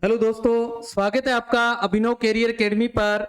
Hello दोस्तों, स्वागत है आपका अभिनव कैरियर एकेडमी पर।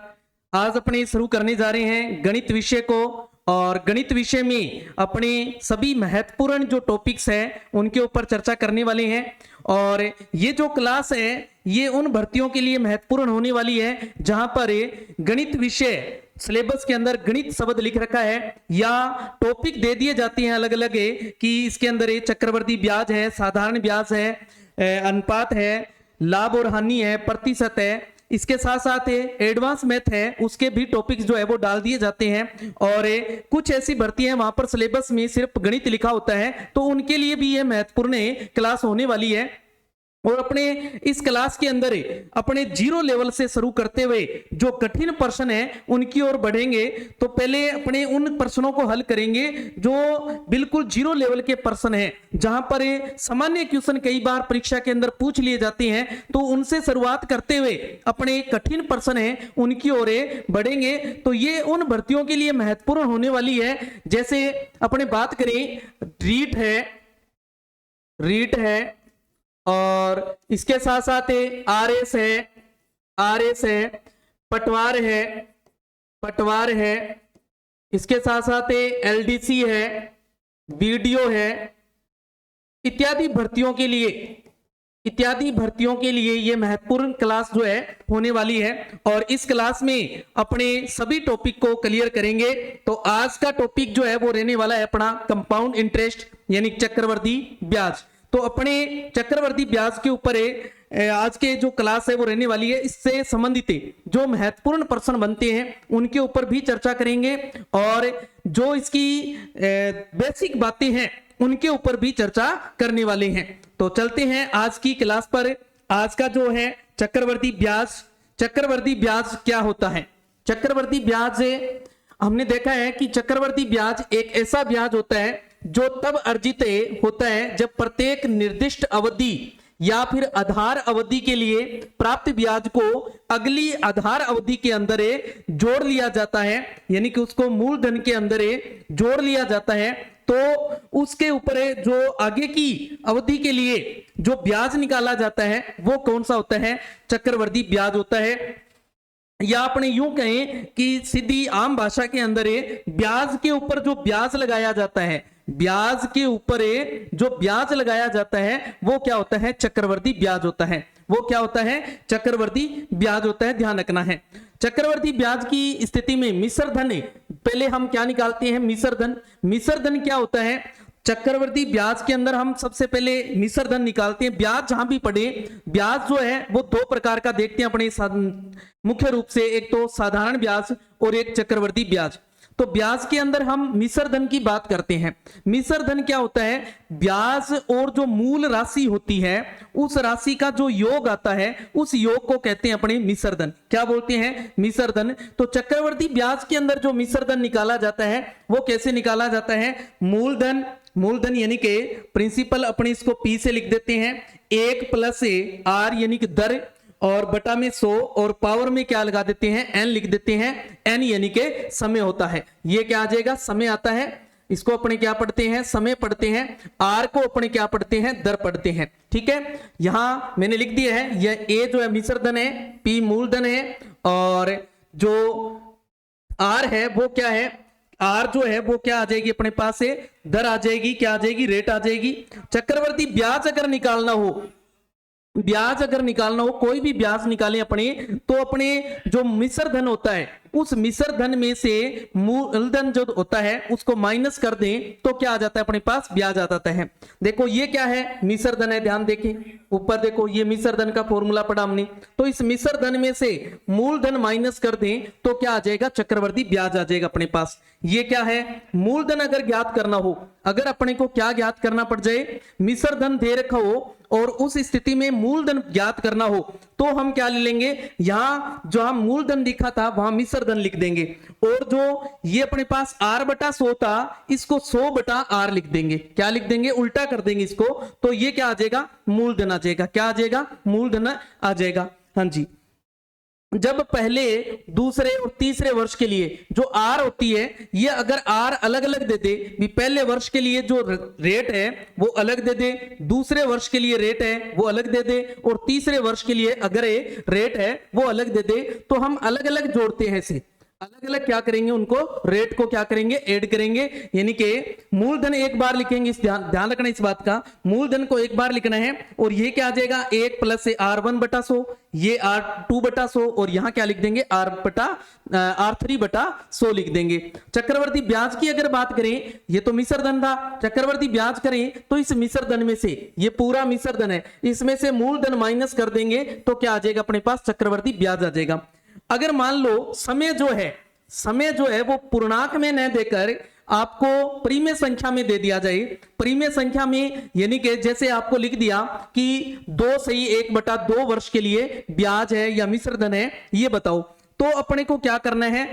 आज अपने शुरू करने जा रहे हैं गणित विषय को। और गणित विषय में अपने सभी महत्वपूर्ण जो टॉपिक्स हैं उनके ऊपर चर्चा करने वाले हैं। और ये जो क्लास है ये उन भर्तियों के लिए महत्वपूर्ण होने वाली है जहां पर गणित विषय सिलेबस के अंदर गणित शब्द लिख रखा है या टॉपिक दे दिए जाते हैं अलग अलग कि इसके अंदर चक्रवर्ती ब्याज है, साधारण ब्याज है, अनुपात है, लाभ और हानि है, प्रतिशत है। इसके साथ साथ एडवांस मैथ है, उसके भी टॉपिक्स जो है वो डाल दिए जाते हैं। और कुछ ऐसी भर्ती है वहां पर सिलेबस में सिर्फ गणित लिखा होता है, तो उनके लिए भी ये महत्वपूर्ण क्लास होने वाली है। और अपने इस क्लास के अंदर अपने जीरो लेवल से शुरू करते हुए जो कठिन प्रश्न है उनकी ओर बढ़ेंगे। तो पहले अपने उन प्रश्नों को हल करेंगे जो बिल्कुल जीरो लेवल के प्रश्न हैं, जहां पर सामान्य क्वेश्चन कई बार परीक्षा के अंदर पूछ लिए जाते हैं। तो उनसे शुरुआत करते हुए अपने कठिन प्रश्न है उनकी ओर बढ़ेंगे। तो ये उन भर्तियों के लिए महत्वपूर्ण होने वाली है। जैसे अपने बात करें रीट है और इसके साथ साथ आरएस है, पटवार है, इसके साथ साथ एलडीसी है, वीडियो है, इत्यादि भर्तियों के लिए ये महत्वपूर्ण क्लास जो है होने वाली है। और इस क्लास में अपने सभी टॉपिक को क्लियर करेंगे। तो आज का टॉपिक जो है वो रहने वाला है अपना कंपाउंड इंटरेस्ट यानी चक्रवर्ती ब्याज। तो अपने चक्रवर्ती ब्याज के ऊपर आज के जो क्लास है वो रहने वाली है। इससे संबंधित जो महत्वपूर्ण प्रश्न बनते हैं उनके ऊपर भी चर्चा करेंगे और जो इसकी बेसिक बातें हैं उनके ऊपर भी चर्चा करने वाले हैं। तो चलते हैं आज की क्लास पर। आज का जो है चक्रवर्ती ब्याज क्या होता है। चक्रवर्ती ब्याज हमने देखा है कि चक्रवर्ती ब्याज एक ऐसा ब्याज होता है जो तब अर्जित होता है जब प्रत्येक निर्दिष्ट अवधि या फिर आधार अवधि के लिए प्राप्त ब्याज को अगली आधार अवधि के अंदर जोड़ लिया जाता है, यानी कि उसको मूलधन के अंदर जोड़ लिया जाता है। तो उसके ऊपर जो आगे की अवधि के लिए जो ब्याज निकाला जाता है वो कौन सा होता है, चक्रवर्ती ब्याज होता है। या अपने यूं कहें कि सीधी आम भाषा के अंदर ब्याज के ऊपर जो ब्याज लगाया जाता है, ब्याज के ऊपर जो ब्याज लगाया जाता है वो क्या होता है, चक्रवर्ती ब्याज होता है। वो क्या होता है, चक्रवर्ती ब्याज होता है। ध्यान रखना है चक्रवर्ती ब्याज की स्थिति में मिश्र धन, पहले हम क्या निकालते हैं, मिश्र धन क्या होता है। चक्रवर्ती ब्याज के अंदर हम सबसे पहले मिश्र धन निकालते हैं। ब्याज जहां भी पढ़े, ब्याज जो है वो दो प्रकार का देखते हैं अपने मुख्य रूप से, एक तो साधारण ब्याज और एक चक्रवर्ती ब्याज। तो ब्याज के अंदर हम मिश्र धन की बात करते हैं। मिश्र धन क्या होता है, ब्याज और जो मूल राशि होती है उस राशि का जो योग आता है उस योग को कहते हैं अपने मिश्र धन। क्या बोलते हैं, मिश्र धन। तो चक्रवर्ती ब्याज के अंदर जो मिश्र धन निकाला जाता है वो कैसे निकाला जाता है, मूलधन यानी कि प्रिंसिपल, अपने इसको पी से लिख देते हैं, 1 प्लस आर यानी कि दर, और बटा में 100 और पावर में क्या लगा देते हैं, एन लिख देते हैं। एन यानी कि समय होता है। ये क्या आ जाएगा, समय आता है। इसको अपने क्या पढ़ते हैं, समय पढ़ते हैं। आर को अपने क्या पढ़ते हैं, दर पढ़ते हैं। ठीक है, यहां मैंने लिख दिया है। यह ए जो है मिश्र धन है, पी मूलधन है, और जो आर है वो क्या है, आर जो है वो क्या आ जाएगी अपने पास से, दर आ जाएगी, क्या आ जाएगी, रेट आ जाएगी। चक्रवर्ती ब्याज अगर निकालना हो, कोई भी ब्याज निकालें अपने, तो अपने जो मिश्र धन होता है उस मिश्र धन में से मूलधन जो होता है उसको माइनस कर दें तो क्या आ जाता है अपने पास, ब्याज आ जाता है। देखो ये क्या है, मिश्र धन है। ध्यान देखें ऊपर देखो, ये मिश्र धन का फॉर्मूला पढ़ा हमने। तो इस मिश्र धन में से मूलधन माइनस कर दें तो क्या आ जाएगा, चक्रवर्ती ब्याज आ जाएगा अपने पास। ये क्या है, मूलधन अगर ज्ञात करना हो, अगर अपने को क्या ज्ञात करना पड़ जाए, मिश्र धन दे रखा हो और उस स्थिति में मूलधन ज्ञात करना हो तो हम क्या ले लेंगे, यहां जो हम मूलधन लिखा था वहां मिश्र धन लिख देंगे। और जो ये अपने पास r बटा 100 था इसको 100 बटा r लिख देंगे। क्या लिख देंगे, उल्टा कर देंगे इसको। तो ये क्या आ जाएगा, मूलधन आ जाएगा। क्या आ जाएगा, मूलधन आ जाएगा। हाँ जी, जब पहले, दूसरे और तीसरे वर्ष के लिए जो आर होती है, ये अगर आर अलग अलग दे दे, भी पहले वर्ष के लिए जो रेट है वो अलग दे दे, दूसरे वर्ष के लिए रेट है वो अलग दे दे, और तीसरे वर्ष के लिए अगर रेट है वो अलग दे दे, तो हम अलग अलग जोड़ते हैं इसे, अलग अलग क्या करेंगे, उनको रेट को क्या करेंगे, ऐड करेंगे। यानी कि मूलधन एक बार लिखेंगे, इस ध्यान रखना इस बात का, मूलधन को एक बार लिखना है, और ये क्या आ जाएगा, 1 प्लस से R1 बटा 100, ये R2 बटा 100, और यहां क्या लिख देंगे, R3 बटा 100 लिख देंगे। चक्रवर्ती ब्याज की अगर बात करें, ये तो मिश्र धन था, चक्रवर्ती ब्याज करें तो इस मिश्र धन में से, ये पूरा मिश्र धन है, इसमें से मूलधन माइनस कर देंगे तो क्या आ जाएगा अपने पास, चक्रवर्ती ब्याज आ जाएगा। अगर मान लो समय जो है वो पूर्णांक में न देकर आपको परिमेय संख्या में दे दिया जाए, परिमेय संख्या में, यानी कि जैसे आपको लिख दिया कि 2 सही 1/2 वर्ष के लिए ब्याज है या मिश्र धन है, ये बताओ, तो अपने को क्या करना है,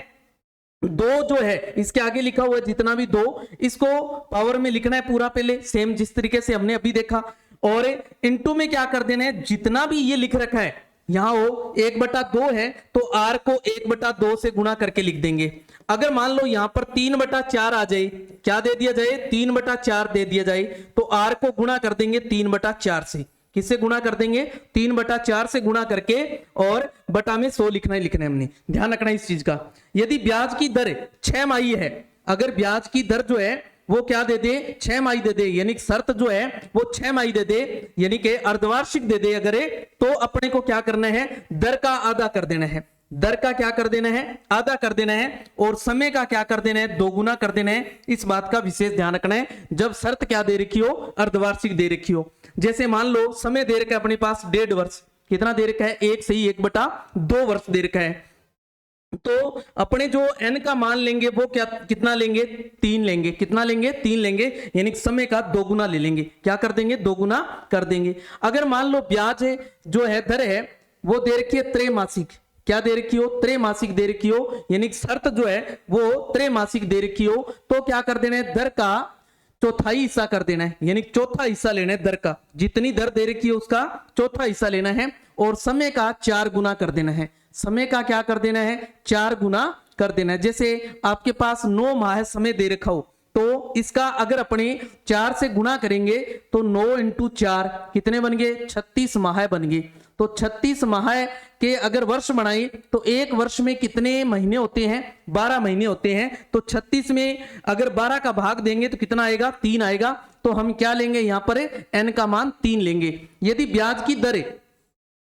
2 जो है इसके आगे लिखा हुआ है जितना भी 2, इसको पावर में लिखना है पूरा, पहले सेम जिस तरीके से हमने अभी देखा, और इनटू में क्या कर देना है, जितना भी ये लिख रखा है यहां वो 1/2 है तो R को 1/2 से गुणा करके लिख देंगे। अगर मान लो यहां पर 3/4 आ जाए, क्या दे दिया जाए, 3/4 दे दिया जाए, तो R को गुणा कर देंगे 3/4 से, किससे गुणा कर देंगे, 3/4 से गुणा करके, और बटा में 100 लिखना है हमने, ध्यान रखना इस चीज का। यदि ब्याज की दर 6 माही है, अगर ब्याज की दर जो है वो क्या दे दे, 6 माही दे दे, यानी शर्त जो है वो 6 माही दे दे, यानी कि अर्धवार्षिक दे दे अगर, तो अपने को क्या करना है, दर का आधा कर देना है, दर का क्या कर देना है, आधा कर देना है, और समय का क्या कर देना है, 2 गुना कर देना है। इस बात का विशेष ध्यान रखना है जब शर्त क्या दे रखी हो, अर्धवार्षिक दे रखी हो। जैसे मान लो समय दे रखा है अपने पास 1.5 वर्ष, कितना दे रखा है, 1 सही 1/2 वर्ष दे रखा है, तो अपने जो n का मान लेंगे वो क्या, कितना लेंगे, 3 लेंगे, कितना लेंगे, 3 लेंगे, यानी समय का 2 गुना ले लेंगे, क्या कर देंगे, 2 गुना कर देंगे। अगर मान लो ब्याज है जो है, दर है वो दे रखी है त्रैमासिक, क्या दे रखी हो, त्रैमासिक दे रखी हो, यानी शर्त जो है वो त्रैमासिक दे रखी हो, तो क्या कर देना है, दर का चौथाई हिस्सा कर देना है, यानी चौथा हिस्सा लेना है दर का, जितनी दर दे रखी है उसका चौथा हिस्सा लेना है, और समय का 4 गुना कर देना है, समय का क्या कर देना है, 4 गुना कर देना है। जैसे आपके पास 9 माह समय दे रखा हो, तो इसका अगर अपने 4 से गुणा करेंगे तो 9 × 4 कितने बन गए, 36 माह बन गए। तो 36 माह के अगर वर्ष बनाए तो एक वर्ष में कितने महीने होते हैं, 12 महीने होते हैं, तो 36 में अगर 12 का भाग देंगे तो कितना आएगा, 3 आएगा। तो हम क्या लेंगे यहां पर, n का मान 3 लेंगे। यदि ब्याज की दर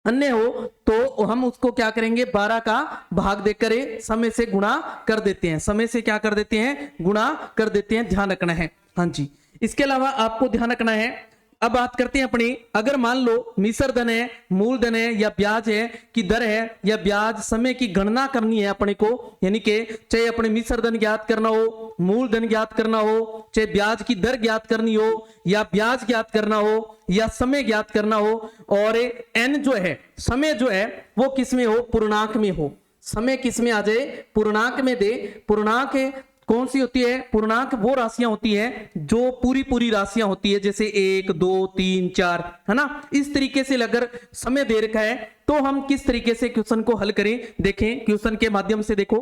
अन्य हो तो हम उसको क्या करेंगे, 12 का भाग देकर समय से गुणा कर देते हैं, समय से क्या कर देते हैं, गुणा कर देते हैं, ध्यान रखना है। हाँ जी, इसके अलावा आपको ध्यान रखना है, अब बात करते हैं अपनी, अगर मान लो मिश्र धन है, मूलधन है या ब्याज है की दर है या ब्याज समय की गणना करनी है अपने को, यानी कि चाहे अपने मिश्र धन ज्ञात करना हो, मूलधन ज्ञात करना हो, चाहे ब्याज की दर ज्ञात करनी हो या ब्याज ज्ञात करना हो या समय ज्ञात करना हो, और n जो है, समय जो है वो किस में हो, पूर्णांक में हो, समय किस में आ जाए, पूर्णांक में दे। पूर्णांक कौन सी होती है, पूर्णांक वो राशियां होती है जो पूरी राशियां होती है, जैसे 1 2 3 4, है ना। इस तरीके से अगर समय दे रखा है तो हम किस तरीके से क्वेश्चन को हल करें, देखें क्वेश्चन के माध्यम से। देखो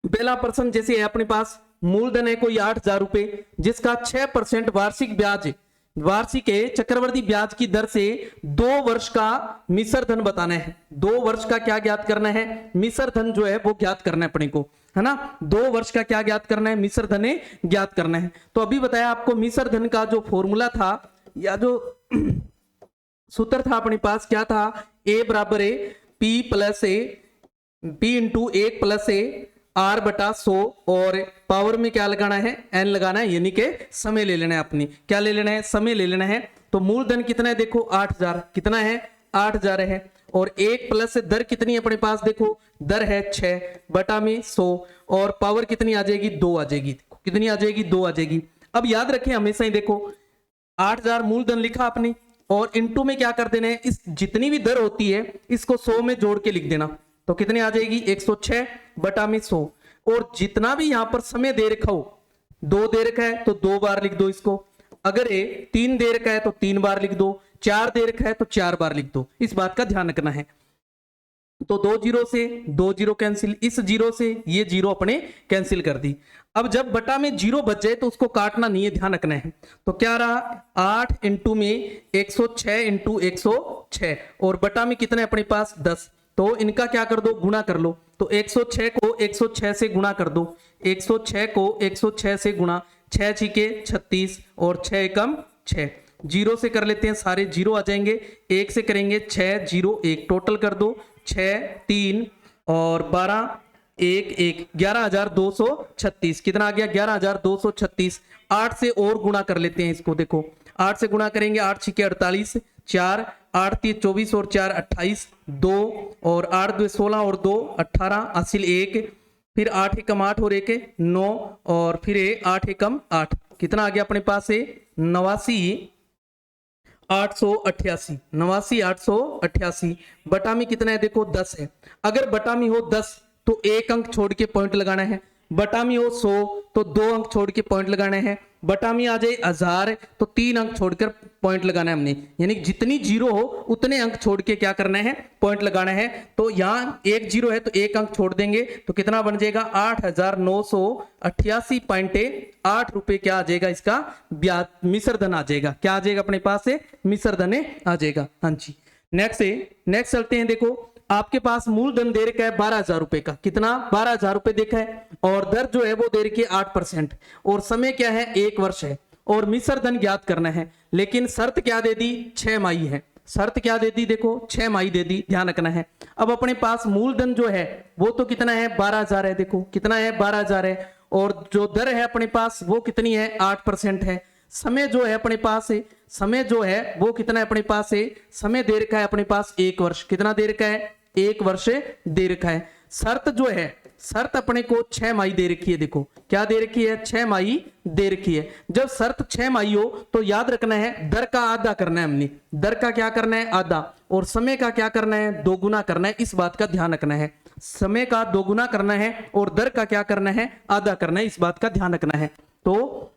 पहला प्रश्न जैसे है अपने पास, मूलधन है कोई 8,000 रुपए, जिसका 6% वार्षिक ब्याज है, वार्षिक चक्रवर्ती ब्याज की दर से 2 वर्ष का मिश्र धन बताना है। 2 वर्ष का क्या ज्ञात करना है, मिश्र धन जो है वो ज्ञात करना है अपने को, है ना। 2 वर्ष का क्या ज्ञात करना है, मिश्र धन ज्ञात करना है। तो अभी बताया आपको मिश्र धन का जो फॉर्मूला था या जो सूत्र था अपने पास, क्या था, A बराबर है P × 1 + A R/100, और पावर में क्या लगाना है, n लगाना है, यानी कि समय ले लेना है अपनी, क्या ले लेना है, समय ले लेना है। तो मूलधन कितना है, देखो 8,000, कितना है 8,000 है, और 1 प्लस दर कितनी है अपने पास, देखो दर है 6/100, और पावर कितनी आ जाएगी, 2 आ जाएगी, कितनी आ जाएगी, 2 आ जाएगी। अब याद रखें हमेशा ही, देखो 8,000 मूलधन लिखा आपने, और इनटू में क्या कर देना है, इस जितनी भी दर होती है इसको 100 में जोड़ के लिख देना, तो कितनी आ जाएगी, 106/100, और जितना भी यहां पर समय दे रखा हो, 2 दे रखा है तो 2 बार लिख दो इसको, अगर 3 दे रखा है तो 3 बार लिख दो, 4 दे रखा है तो 4 बार लिख दो। इस बात का ध्यान रखना है। तो 2 जीरो से 2 जीरो कैंसिल, इस जीरो से ये जीरो अपने कैंसिल कर दी। अब जब बटा में जीरो बच जाए तो उसको काटना नहीं है, ध्यान रखना है। तो क्या रहा 8 इंटू में 106 इंटू 106 और बटा में कितने अपने पास 10। तो इनका क्या कर दो, गुणा कर लो। तो 106 को 106 से गुणा कर दो, 106 को 106 से गुणा, 6 छिके 36 और 6 एकम 6। जीरो से कर लेते हैं, सारे जीरो आ जाएंगे। एक से करेंगे 6 0 1, टोटल कर दो 6 3 और 12 1 1, 11,236। कितना आ गया 11,236। 8 से और गुणा कर लेते हैं इसको, देखो 8 से गुणा करेंगे, 8 छिके 48, 4 8 3 24 और 4 28, 2 और 8 2 16 और 2 18, हासिल 1, फिर 8 एकम 8 और 1 9 और फिर 8 एकम 8। कितना आ गया अपने पास है 89,888, 89,888। बटा में कितना है देखो 10 है। अगर बटा में हो 10 तो एक अंक छोड़ के पॉइंट लगाना है। बटा में हो 100 तो 2 अंक छोड़ के पॉइंट लगाने हैं। बटा में आ जाए 1000 तो 3 अंक छोड़कर पॉइंट लगाना है हमने, यानी जितनी जीरो हो उतने अंक छोड़ के क्या करना है, पॉइंट लगाना है। तो यहाँ एक जीरो है तो एक अंक छोड़ देंगे तो कितना बन जाएगा 8,988.8 रुपए क्या आ जाएगा, इसका ब्याज मिश्र धन आ जाएगा। क्या आ जाएगा अपने पास से, मिश्र धन आ जाएगा। हाँ जी, नेक्स्ट चलते हैं। देखो आपके पास मूलधन दे रखा है 12,000 रुपए का, कितना 12,000 रुपए देखा है, और दर जो है वो दे रखी है 8% और समय क्या है 1 वर्ष है, और मिश्र धन ज्ञात करना है। लेकिन शर्त क्या दे दी, 6 माही है। शर्त क्या दे दी, देखो 6 माही दे दी, ध्यान रखना है। अब अपने पास मूलधन जो है वो तो कितना है 12,000 है, देखो कितना है 12,000 है, और जो दर है अपने पास वो कितनी है 8% है। समय जो है अपने पास है, समय जो है वो कितना है अपने पास है, समय दे रखा है अपने पास 1 वर्ष। कितना दे रखा है 1 वर्ष दे रखा है। शर्त जो है, शर्त अपने को 6 माही दे रखी है, देखो क्या दे रखी है 6 माही दे रखी है। जब शर्त 6 माही हो तो याद रखना है दर का आधा करना है हमने, दर का क्या करना है आधा, और समय का क्या करना है 2 गुना करना है। इस बात का ध्यान रखना है, समय का 2 गुना करना है और दर का क्या करना है आधा करना है, इस बात का ध्यान रखना है। तो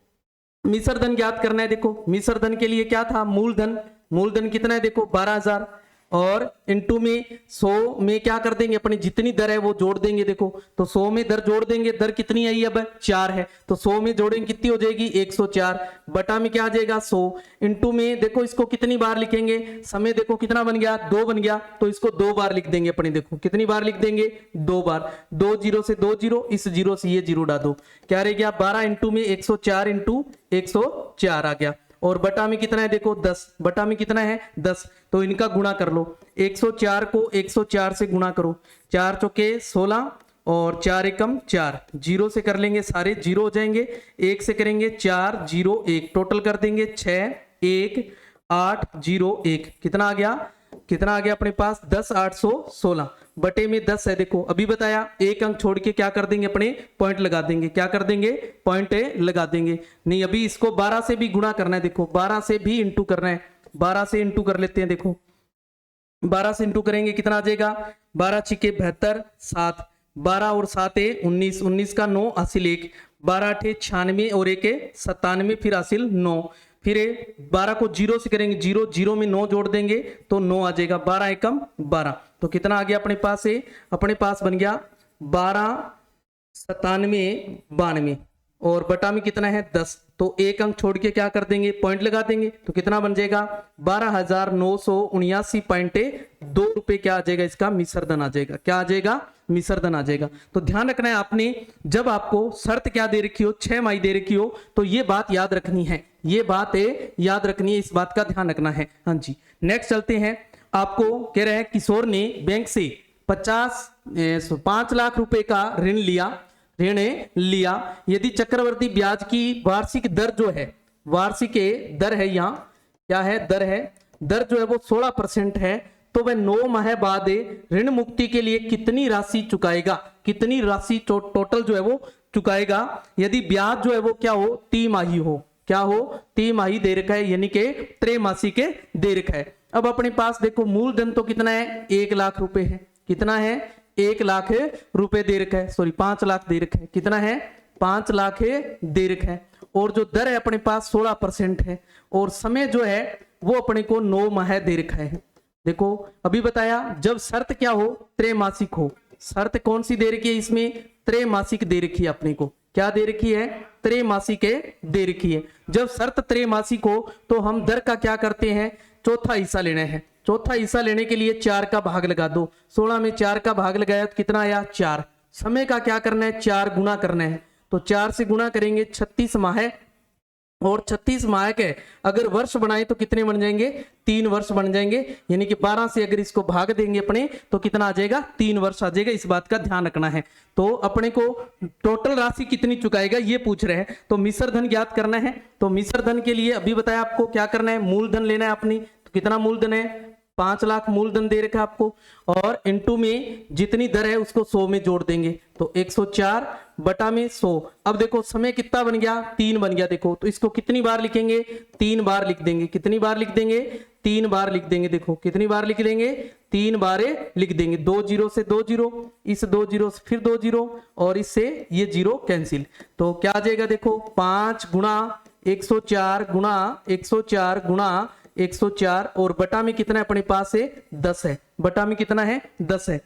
मिश्र धन ज्ञात करना है। देखो मिश्र धन के लिए क्या था, मूलधन, मूलधन कितना है देखो 12,000 और इनटू में 100 में क्या कर देंगे अपनी जितनी दर है वो जोड़ देंगे। देखो तो 100 में दर जोड़ देंगे, दर कितनी आई अब 4 है, तो 100 में जोड़ेंगे कितनी हो जाएगी 104। बटा में क्या आ जाएगा 100, इनटू में देखो इसको कितनी बार लिखेंगे, समय देखो कितना बन गया 2 बन गया, तो इसको 2 बार लिख देंगे अपने। देखो कितनी बार लिख देंगे 2 बार, 2 जीरो से 2 जीरो, इस जीरो से ये जीरो डाल दो, क्या रह गया 12 इंटू में 104 इंटू 104 आ गया। और बटा में कितना है देखो 10, बटा में कितना है 10, तो इनका गुणा कर लो। 104 को 104 से गुणा करो, 4 चौके 16 और 4 एकम 4, जीरो से कर लेंगे सारे जीरो हो जाएंगे, 1 से करेंगे 4 0 1, टोटल कर देंगे 6 1 8 0 1। कितना आ गया, कितना आ गया अपने पास 10,816 बटे में 10 है। देखो अभी बताया एक अंक छोड़ के क्या कर देंगे अपने पॉइंट लगा देंगे, क्या कर देंगे पॉइंट लगा देंगे। नहीं अभी इसको 12 से भी गुणा करना है, देखो 12 से भी इंटू करना है, 12 से इंटू कर लेते हैं। देखो 12 से इंटू करेंगे कितना आ जाएगा 12 छिके 72 7, 12 और 7 19, 19 का 9 हासिल 1, 12 8 96 और 1 97, फिर हासिल 9, फिर 12 को जीरो से करेंगे, जीरो जीरो में 9 जोड़ देंगे तो 9 आ जाएगा, 12 एकम 12। तो कितना आ गया अपने पास है, अपने पास बन गया 12 97 92 और बटा में कितना है 10, तो एक अंक छोड़ के क्या कर देंगे पॉइंट लगा देंगे, तो कितना बन जाएगा 12,979.2 रुपए क्या आ जाएगा, इसका मिश्र धन आ जाएगा। क्या आ जाएगा, मिश्र धन आ जाएगा। तो ध्यान रखना है आपने, जब आपको शर्त क्या दे रखी हो 6 माही दे रखी हो तो ये बात याद रखनी है, ये बात याद रखनी है, इस बात का ध्यान रखना है। हाँ जी नेक्स्ट चलते हैं। आपको कह रहे हैं किशोर ने बैंक से 5 लाख रुपए का ऋण लिया। यदि चक्रवर्ती ब्याज की वार्षिक दर जो है, वार्षिक दर है, यहाँ क्या है दर जो है वो 16% है, तो वह 9 माह बाद ऋण मुक्ति के लिए कितनी राशि चुकाएगा, कितनी राशि टोटल जो है वो चुकाएगा। यदि ब्याज जो है वो क्या हो तिमाही हो, क्या हो तिमाही दे रखा है, यानी कि त्रैमासिक दे रखा है। अब अपने पास देखो मूलधन तो कितना है 1 लाख रुपए है, कितना है 1 लाख रुपए दे रखा है, सॉरी 5 लाख दे रखा है, कितना है 5 लाख दे रखा है, और जो दर है अपने पास 16% है, और समय जो है वो अपने को 9 माह दे रखा है। देखो अभी बताया जब शर्त क्या हो, त्रैमासिक हो। शर्त कौन सी दे रखी है इसमें, त्रैमासिक दे रखी है अपने को। क्या दे रखी है, त्रैमासिक दे रखी है। जब शर्त त्रैमासिक हो तो हम दर का क्या करते हैं, चौथा हिस्सा लेना है। चौथा हिस्सा लेने के लिए 4 का भाग लगा दो। 16 में 4 का भाग लगाया तो कितना आया, 4। समय का क्या करना है, 4 गुना करना है। तो 4 से गुना करेंगे, 36 माह है। और 36 माह के अगर वर्ष बनाए तो कितने बन जाएंगे, 3 वर्ष बन जाएंगे। यानी कि 12 से अगर इसको भाग देंगे अपने तो कितना आ जाएगा, 3 वर्ष आ जाएगा। इस बात का ध्यान रखना है। तो अपने को टोटल राशि कितनी चुकाएगा ये पूछ रहे हैं। तो मिश्र धन ज्ञात करना है। तो मिश्र धन के लिए अभी बताया आपको क्या करना है, मूलधन लेना है अपनी। तो कितना मूलधन है, 5 लाख मूलधन दे रखा है आपको। और इनटू में जितनी दर है उसको 100 में जोड़ देंगे। तो 104 बटा में 100। अब देखो समय कितना बन गया, 3 बन गया। देखो तो इसको कितनी बार लिखेंगे, 3 बार लिख देंगे। कितनी बार लिख देंगे, 3 बार लिख देंगे। देखो कितनी बार लिख देंगे, 3 बार लिख देंगे। 2 जीरो से 2 जीरो, इस 2 जीरो से फिर 2 जीरो, और इससे ये जीरो कैंसिल। तो क्या आ जाएगा, देखो 5 गुणा 104 गुणा 104 गुणा 104 और बटा में कितना है अपने पास है, 10 है। बटा में कितना है, 10 है।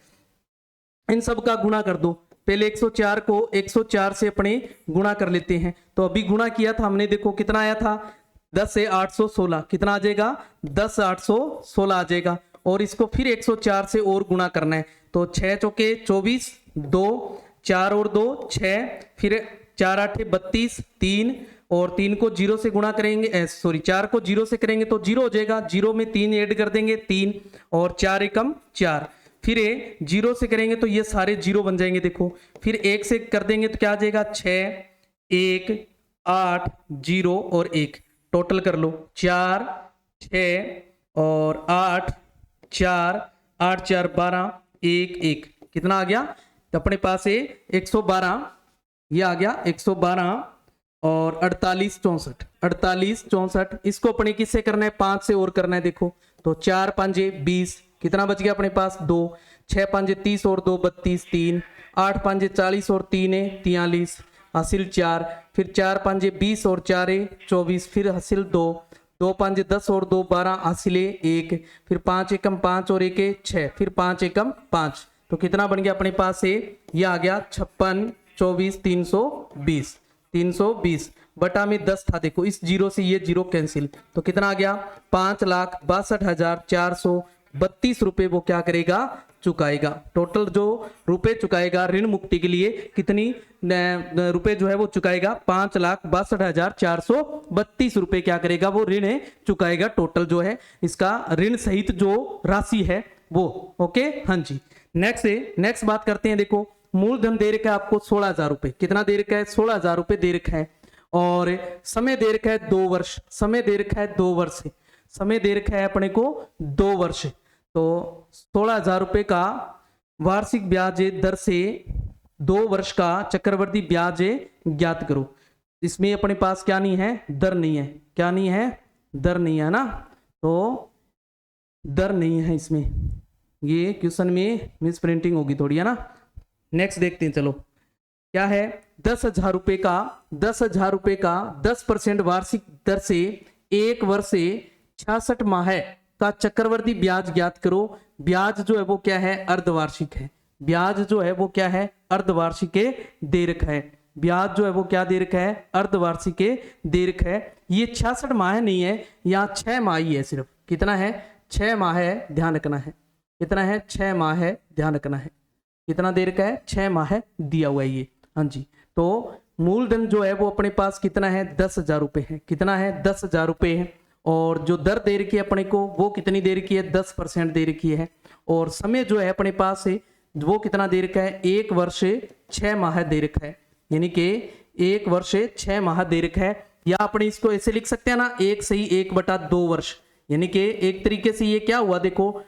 इन सब का गुणा कर दो। पहले 104 को 104 से अपने गुणा कर लेते हैं। तो अभी गुणा किया था हमने, देखो कितना आया था, 10 से 816। कितना आ जाएगा, 10 816 आ जाएगा। और इसको फिर 104 से और गुणा करना है। तो 6 चौके 24, 2 4 और 2 6, फिर 4 8 32, 3 और 3 को 0 से गुणा करेंगे, सॉरी 4 को 0 से करेंगे तो 0 हो जाएगा। 0 में 3 ऐड कर देंगे, 3 और 4 एकम 4। फिर 0 से करेंगे तो ये सारे 0 बन जाएंगे। देखो फिर 1 से कर देंगे तो क्या आ जाएगा, 6 1 8 0 और 1। टोटल कर लो, 4 6 और 8 4 8 4 12 1 1। कितना आ गया, तो अपने पास 112 ये आ गया, 112 और 48 64 48 64। इसको अपने किससे करना है, 5 से और करना है। देखो तो 4 5 20, कितना बच गया अपने पास, 2 6 5 30 और 2 32, 3 8 5 40 और 3 43, हासिल 4, फिर 4 5 20 और 4 24, फिर हासिल 2 2 5 10 और 2 12, हासिल 1, फिर 5 एकम 5 और 1 6, फिर 5 एकम 5। तो कितना बन गया अपने पास ये आ गया 56 24 320 320 बटा में 10 था। देखो इस 0 से ये 0 कैंसिल। तो कितना आ गया, 5,62,432 रुपए वो क्या करेगा, चुकाएगा। टोटल जो रुपए चुकाएगा ऋण मुक्ति के लिए, कितनी रुपए जो है वो चुकाएगा, 5,62,432 रुपए क्या करेगा, वो ऋण चुकाएगा। टोटल जो है इसका ऋण सहित जो राशि है वो। ओके हाँ जी। नेक्स्ट बात करते हैं। देखो मूलधन दे रखा है आपको 16,000 रुपए। कितना दे रखा है, 16,000 रुपए दे रखा है। और समय दे रखा है 2 वर्ष। समय दे रखा है 2 वर्ष। समय दे रखा है अपने को 2 वर्ष। तो 16,000 रुपए का वार्षिक ब्याज दर से 2 वर्ष का चक्रवर्ती ब्याज ज्ञात करो। इसमें अपने पास क्या नहीं है, दर नहीं है। क्या नहीं है, दर नहीं है ना। तो दर नहीं है इसमें, ये क्वेश्चन में मिस प्रिंटिंग होगी थोड़ी, है ना। नेक्स्ट देखते हैं, चलो क्या है, 10,000 रुपए का 10,000 रुपए का 10% वार्षिक दर से 1 वर्ष से 66 माह का चक्रवर्ती ब्याज ज्ञात करो। ब्याज जो है वो क्या है, अर्धवार्षिक है। ब्याज जो है वो क्या है, अर्धवार्षिक दे रखा है। ब्याज जो है वो क्या दे रखा है, अर्धवार्षिक दे रखा है। ये 66 माह नहीं है, यहाँ 6 माह ही है सिर्फ। कितना है, 6 माह है, ध्यान रखना है। कितना है, 6 माह है, ध्यान रखना है। कितना देर का है, 6 माह है दिया हुआ है ये। हाँ जी। तो मूलधन जो है वो अपने पास कितना है, 10,000 रुपए है। कितना है, 10,000 रुपए है। और जो दर दे रखी है अपने को वो कितनी दे रखी है, 10% दे रखी है। और समय जो है अपने पास है वो कितना दे रखा है, 1 वर्ष 6 माह दे रखा है। यानी कि 1 वर्ष 6 माह दे रखा है। या अपने इसको ऐसे लिख सकते हैं ना, 1 सही 1/2 वर्ष। यानी कि एक तरीके से ये क्या हुआ, देखो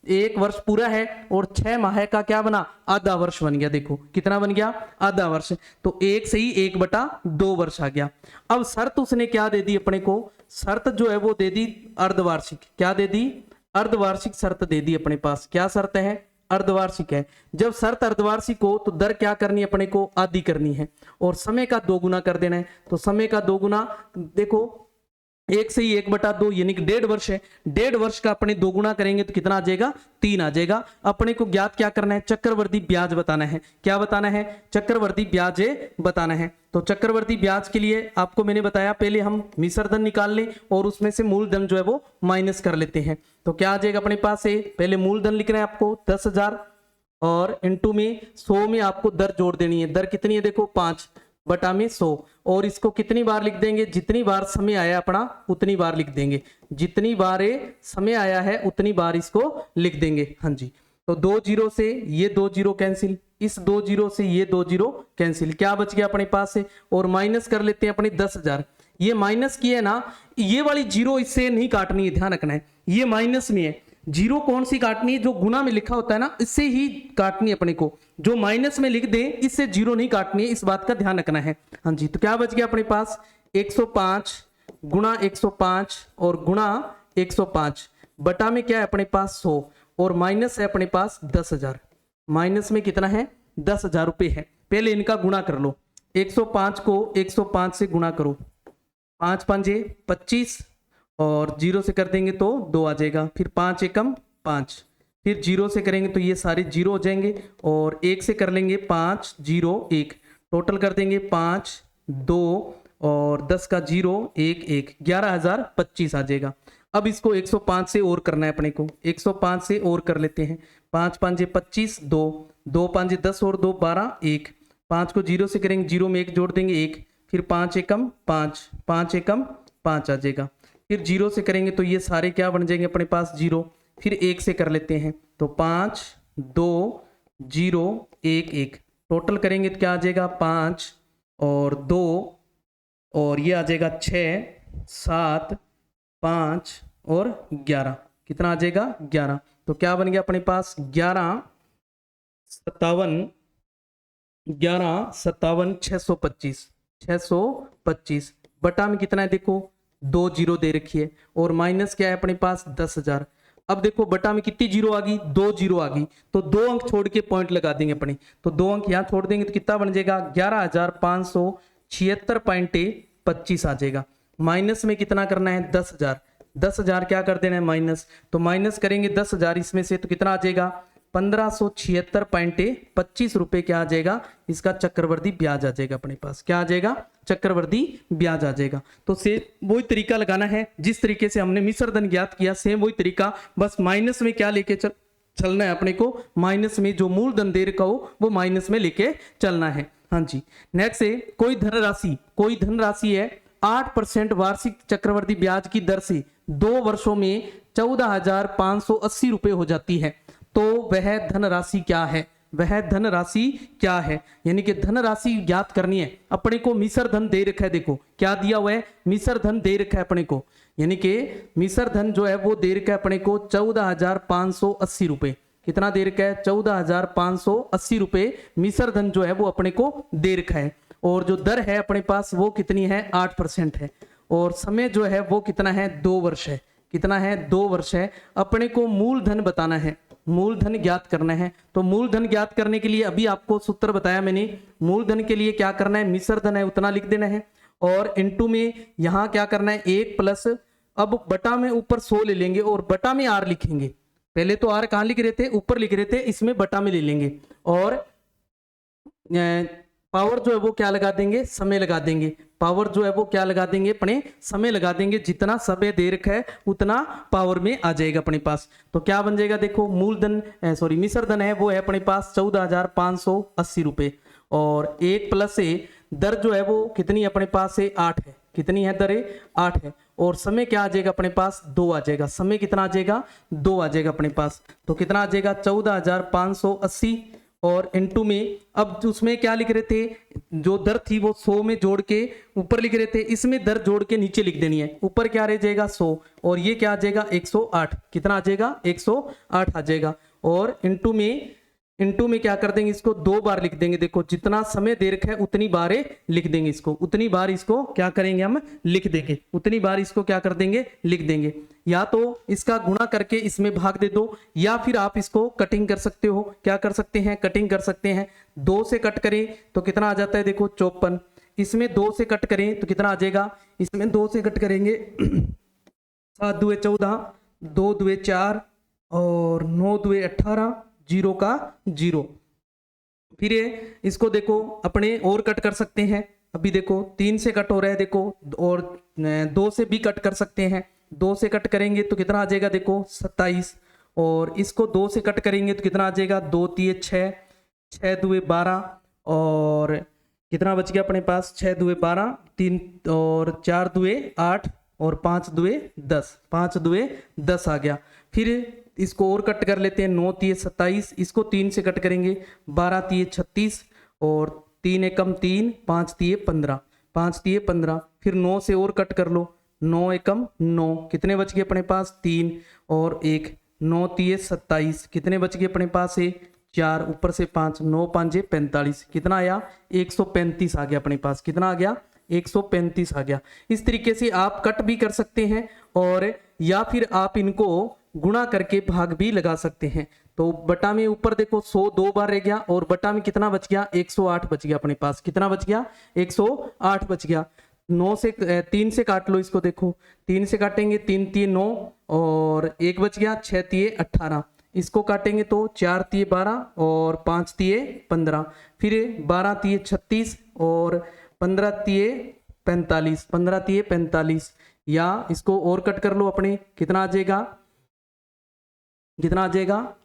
1 वर्ष पूरा है और 6 माह का क्या बना, आधा वर्ष बन गया। देखो कितना बन गया, आधा वर्ष। तो 1 सही 1/2 वर्ष आ गया। अब शर्त उसने क्या दे दी अपने को, शर्त जो है वो दे दी अर्धवार्षिक। क्या दे दी, अर्धवार्षिक शर्त दे दी अपने पास। क्या शर्त है, अर्धवार्षिक है। जब शर्त अर्धवार्षिक हो तो दर क्या करनी है अपने को, आधी करनी है। और समय का 2 गुना कर देना है। तो समय का 2 गुना, देखो 1 से ही 1/2 यानी कि 1.5 वर्ष है, 1.5 वर्ष का अपने 2 गुना करेंगे तो कितना आ जाएगा, 3 आ जाएगा। अपने को ज्ञात क्या करना है, चक्रवर्ती ब्याज बताना है। क्या बताना है, चक्रवर्ती ब्याज बताना है। तो चक्रवर्ती ब्याज के लिए आपको मैंने बताया पहले हम मिश्र धन निकाल लें और उसमें से मूलधन जो है वो माइनस कर लेते हैं। तो क्या आ जाएगा अपने पास है, पहले मूलधन लिखना है आपको 10,000 और इंटू में 100 में आपको दर जोड़ देनी है। दर कितनी है देखो 5 बटा में 100 और इसको कितनी बार लिख देंगे, जितनी बार समय आया अपना उतनी बार लिख देंगे, जितनी बार समय आया है उतनी बार इसको लिख देंगे। हाँ जी, तो 2 जीरो से ये 2 जीरो कैंसिल, इस 2 जीरो से ये 2 जीरो कैंसिल, क्या बच गया अपने पास है, और माइनस कर लेते हैं अपने 10,000। ये माइनस की है ना, ये वाली जीरो इससे नहीं काटनी है, ध्यान रखना है, ये माइनस में है। जीरो कौन सी काटनी है, जो गुना में लिखा होता है ना इससे ही काटनी है अपने को, जो माइनस में लिख दे इससे जीरो नहीं काटनी है, इस बात का ध्यान रखना है। हाँ जी, तो क्या बच गया अपने पास 105 गुणा 105 और गुणा 105 बटा में क्या है अपने पास 100 और माइनस है अपने पास 10,000। माइनस में कितना है 10,000 रुपये है। पहले इनका गुणा कर लो, 105 को 105 से गुणा करो, 5 5 25 और जीरो से कर देंगे तो 2 आ जाएगा, फिर 5 एकम 5, फिर जीरो से करेंगे तो ये सारे जीरो हो जाएंगे और 1 से कर लेंगे 5 0 1, टोटल कर देंगे 5 2 और 10 का 0 1 1, 11,025 आ जाएगा। अब इसको 105 से और करना है अपने को, 105 से और कर लेते हैं, 5 5 25 2 2 5 10 और 2 12 1, 5 को जीरो से करेंगे, जीरो में 1 जोड़ देंगे 1, फिर 5 एकम 5 5 एकम 5 आ जाएगा, फिर जीरो से करेंगे तो ये सारे क्या बन जाएंगे अपने पास जीरो, फिर 1 से कर लेते हैं तो 5 2 0 1 1, टोटल करेंगे तो क्या आ जाएगा 5 और 2 और ये आ जाएगा 6 7 5 और 11, कितना आ जाएगा 11। तो क्या बन गया अपने पास 11 57 625 बटा में कितना है देखो 2 जीरो दे रखी है और माइनस क्या है अपने पास 10,000। अब देखो बटा में कितनी जीरो आ गई, 2 जीरो आ गई, तो 2 अंक छोड़ के पॉइंट लगा देंगे अपने, तो 2 अंक यहाँ छोड़ देंगे तो कितना बन जाएगा 11,576.25 आ जाएगा। माइनस में कितना करना है 10,000, 10,000 क्या कर देना है माइनस, तो माइनस करेंगे 10,000 इसमें से तो कितना आ जाएगा 1576.25 रुपए क्या आ जाएगा, इसका चक्रवर्ती ब्याज आ जाएगा अपने पास। क्या आ जाएगा, चक्रवर्ती ब्याज आ जाएगा। तो सेम वही तरीका लगाना है जिस तरीके से हमने मिश्र धन ज्ञात किया, सेम वही तरीका, बस माइनस में क्या लेके चलना है अपने को, माइनस में जो मूलधन दे रखा हो वो माइनस में लेके चलना है। हाँ जी, नेक्स्ट है कोई धनराशि है 8% वार्षिक चक्रवर्ती ब्याज की दर से 2 वर्षों में 14,580 रुपए हो जाती है, तो वह धनराशि क्या है, वह धनराशि क्या है, यानी कि धनराशि ज्ञात करनी है अपने को। मिश्र धन दे रखा है, देखो क्या दिया हुआ है, मिश्र धन दे रखा है अपने को, यानी कि मिश्र धन जो है वो दे रखा है अपने को 14,580 रुपए, कितना दे रखा है 14,580 रुपए मिश्र धन जो है वो अपने को दे रखा है। और जो दर है अपने पास वो कितनी है 8% है, और समय जो है वो कितना है 2 वर्ष है, कितना है 2 वर्ष है। अपने को मूलधन बताना है, मूलधन ज्ञात करना है, तो मूलधन ज्ञात करने के लिए अभी आपको सूत्र बताया मैंने, मूलधन के लिए क्या करना है, मिश्र धन है उतना लिख देना है और इनटू में यहाँ क्या करना है 1 प्लस, अब बटा में ऊपर 100 ले लेंगे और बटा में r लिखेंगे, पहले तो r कहाँ लिख रहे थे ऊपर लिख रहे थे, इसमें बटा में ले लेंगे और पावर जो है वो क्या लगा देंगे, समय लगा देंगे, पावर जो है वो क्या लगा देंगे अपने समय लगा देंगे, जितना समय दे रखा है उतना पावर में आ जाएगा अपने पास। तो क्या बन जाएगा देखो मूलधन मिश्र धन है वो है अपने पास 14,580 रुपए और 1 प्लस से दर जो है वो कितनी अपने पास से 8 है, कितनी है दर 8 है और समय क्या आ जाएगा अपने पास 2 आ जाएगा, समय कितना आ जाएगा 2 आ जाएगा अपने पास। तो कितना आ जाएगा 14,580 और इनटू में, अब उसमें क्या लिख रहे थे, जो दर थी वो 100 में जोड़ के ऊपर लिख रहे थे, इसमें दर जोड़ के नीचे लिख देनी है, ऊपर क्या रह जाएगा 100 और ये क्या आ जाएगा 108, कितना आ जाएगा 108 आ जाएगा और इनटू में क्या कर देंगे, इसको 2 बार लिख देंगे, देखो जितना समय दे रखा है उतनी बार लिख देंगे, इसको उतनी बार इसको क्या करेंगे हम लिख देंगे, उतनी बार इसको क्या कर देंगे लिख देंगे। या तो इसका गुणा करके इसमें भाग दे दो या फिर आप इसको कटिंग कर सकते हो, क्या कर सकते हैं कटिंग कर सकते हैं, 2 से कट करें तो कितना आ जाता है देखो 54, इसमें 2 से कट करें तो कितना आ जाएगा, इसमें 2 से कट करेंगे 7 दुए 14, 2 दुए 4 और 9 दुए 18, 0 का 0। फिर इसको देखो अपने और कट कर सकते हैं। अभी देखो 3 से कट हो रहा है देखो, और 2 से भी कट कर सकते हैं। 2 से कट करेंगे तो कितना आ जाएगा देखो 27, और इसको 2 से कट करेंगे तो कितना आ जाएगा 2 तिये 6, 6 दुए 12 और कितना बच गया अपने पास 6 दुए 12, 3 और 4 दुए 8 और 5 दुए 10, 5 दुए 10 आ गया। फिर इसको और कट कर लेते हैं, 9 तिये 27, इसको 3 से कट करेंगे 12 तिये 36 और 3 एकम 3, 5 तिये 15, 5 तिये 15। फिर 9 से और कट कर लो, 9 एकम 9, कितने बच गए अपने पास 3 और 1, 9 तिये 27, कितने बच गए अपने पास 4, ऊपर से 5, 9 5 45, कितना आया 135 आ गया अपने पास, कितना आ गया 135 आ गया। इस तरीके से आप कट भी कर सकते हैं और या फिर आप इनको गुणा करके भाग भी लगा सकते हैं। तो बटा में ऊपर देखो 100 2 बार रह गया और बटा में कितना बच गया 108 बच गया अपने पास, कितना बच गया 108 बच गया। 9 से 3 से काट लो इसको, देखो 3 से काटेंगे 3 तिये 9 और 1 बच गया 6 तिये 18, इसको काटेंगे तो 4 तिये 12 और 5 तिये 15, फिर 12 तिये 36 और 15 तिये 45, 15 तिये 45, या इसको और कट कर लो अपने, कितना आ जाएगा, कितना आ जाएगा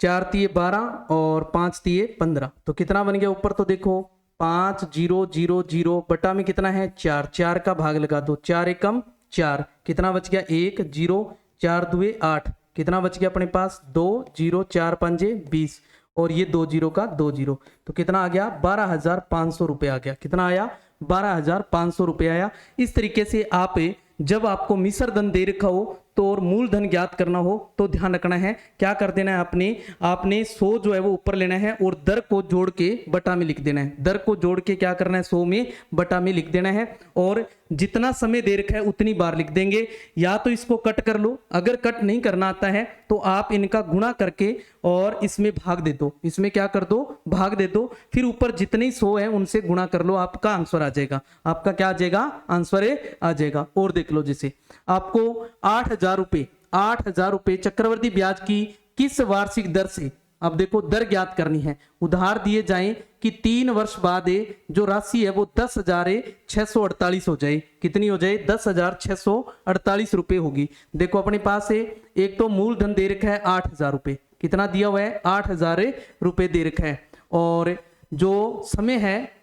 4 तिये 12 और 5 तिये 15, तो कितना बन गया ऊपर तो देखो 5 0 0 0, बटा में कितना है 4, 4 का भाग लगा दो, 4 एकम 4, कितना बच गया 1 0, 4 दुए 8, कितना बच गया अपने पास 2 0, 4 5 20 और ये 2 0 का 2 0, तो कितना आ गया 12,500 रुपये आ गया, कितना आया 12,500 रुपये आया। इस तरीके से आप जब आपको मिश्र धन दे रखा हो तो और मूलधन ज्ञात करना हो तो ध्यान रखना है, क्या कर देना है आपने 100 जो है वो ऊपर लेना है और दर को जोड़ के बटा में लिख देना है, दर को जोड़ के क्या करना है 100 में बटा में लिख देना है, और जितना समय दे रखा है उतनी बार लिख देंगे। या तो इसको कट कर लो, अगर कट नहीं करना आता है तो आप इनका गुणा करके और इसमें भाग दे दो, इसमें क्या कर दो भाग दे दो, फिर ऊपर जितने 100 है उनसे गुणा कर लो, आपका आंसर आ जाएगा, आपका क्या आ जाएगा आंसर आ जाएगा। और देख लो जैसे आपको 8,000 रुपए चक्रवर्ती ब्याज की किस वार्षिक दर से, अब देखो दर ज्ञात करनी है, उधार दिए जाएं कि 3 वर्ष बाद जो राशि है वो 10,648 हो जाए, कितनी हो जाए 10,648 रुपए होगी। देखो अपने पास एक तो मूलधन दे रखा है 8,000 रुपए, कितना दिया हुआ है 8,000 रुपए दे रखा है, और जो समय है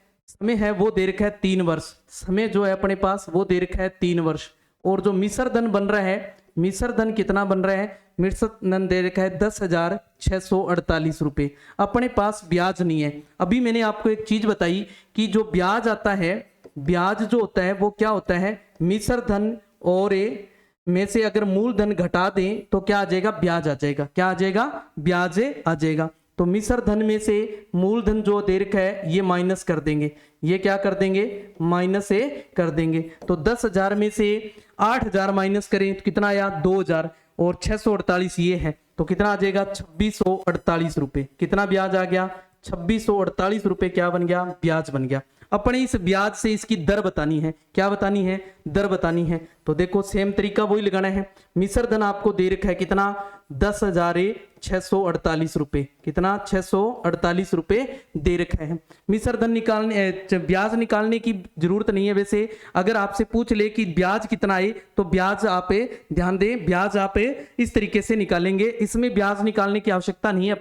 वो दे रखा है 3 वर्ष, समय जो है अपने पास वो दे रखा है 3 वर्ष, और जो मिश्र धन बन रहा है, मिश्र धन कितना बन रहा है, मिश्र धन दे रखा है 10,648 रुपए, अपने पास ब्याज नहीं है। अभी मैंने आपको एक चीज बताई कि जो ब्याज आता है, ब्याज जो होता है वो क्या होता है, मिश्र धन और में से अगर मूलधन घटा दें तो क्या आ जाएगा ब्याज आ जाएगा, क्या आ जाएगा ब्याज आ जाएगा। तो मिश्र धन में से मूलधन जो दे रखा है ये माइनस कर देंगे, ये क्या कर देंगे माइनस कर देंगे, तो 10,000 में से 8,000 माइनस करें तो कितना आया 2,000 और 648 ये है, तो कितना आ जाएगा 2,648 रुपए, कितना ब्याज आ गया 2,648 रुपए, क्या बन गया ब्याज बन गया। अपने इस ब्याज से इसकी दर बतानी है, क्या बतानी है दर बतानी है, तो देखो सेम तरीका वही लगाना है। मिश्र धन आपको दे रखा है कितना 10,648 रुपए, कितना 648 रुपए दे रखा है। मिश्र धन निकालने ब्याज निकालने की जरूरत नहीं है, वैसे अगर आपसे पूछ ले कि ब्याज कितना है तो ब्याज आप ध्यान दें, ब्याज आप इस तरीके से निकालेंगे, इसमें ब्याज निकालने की आवश्यकता नहीं है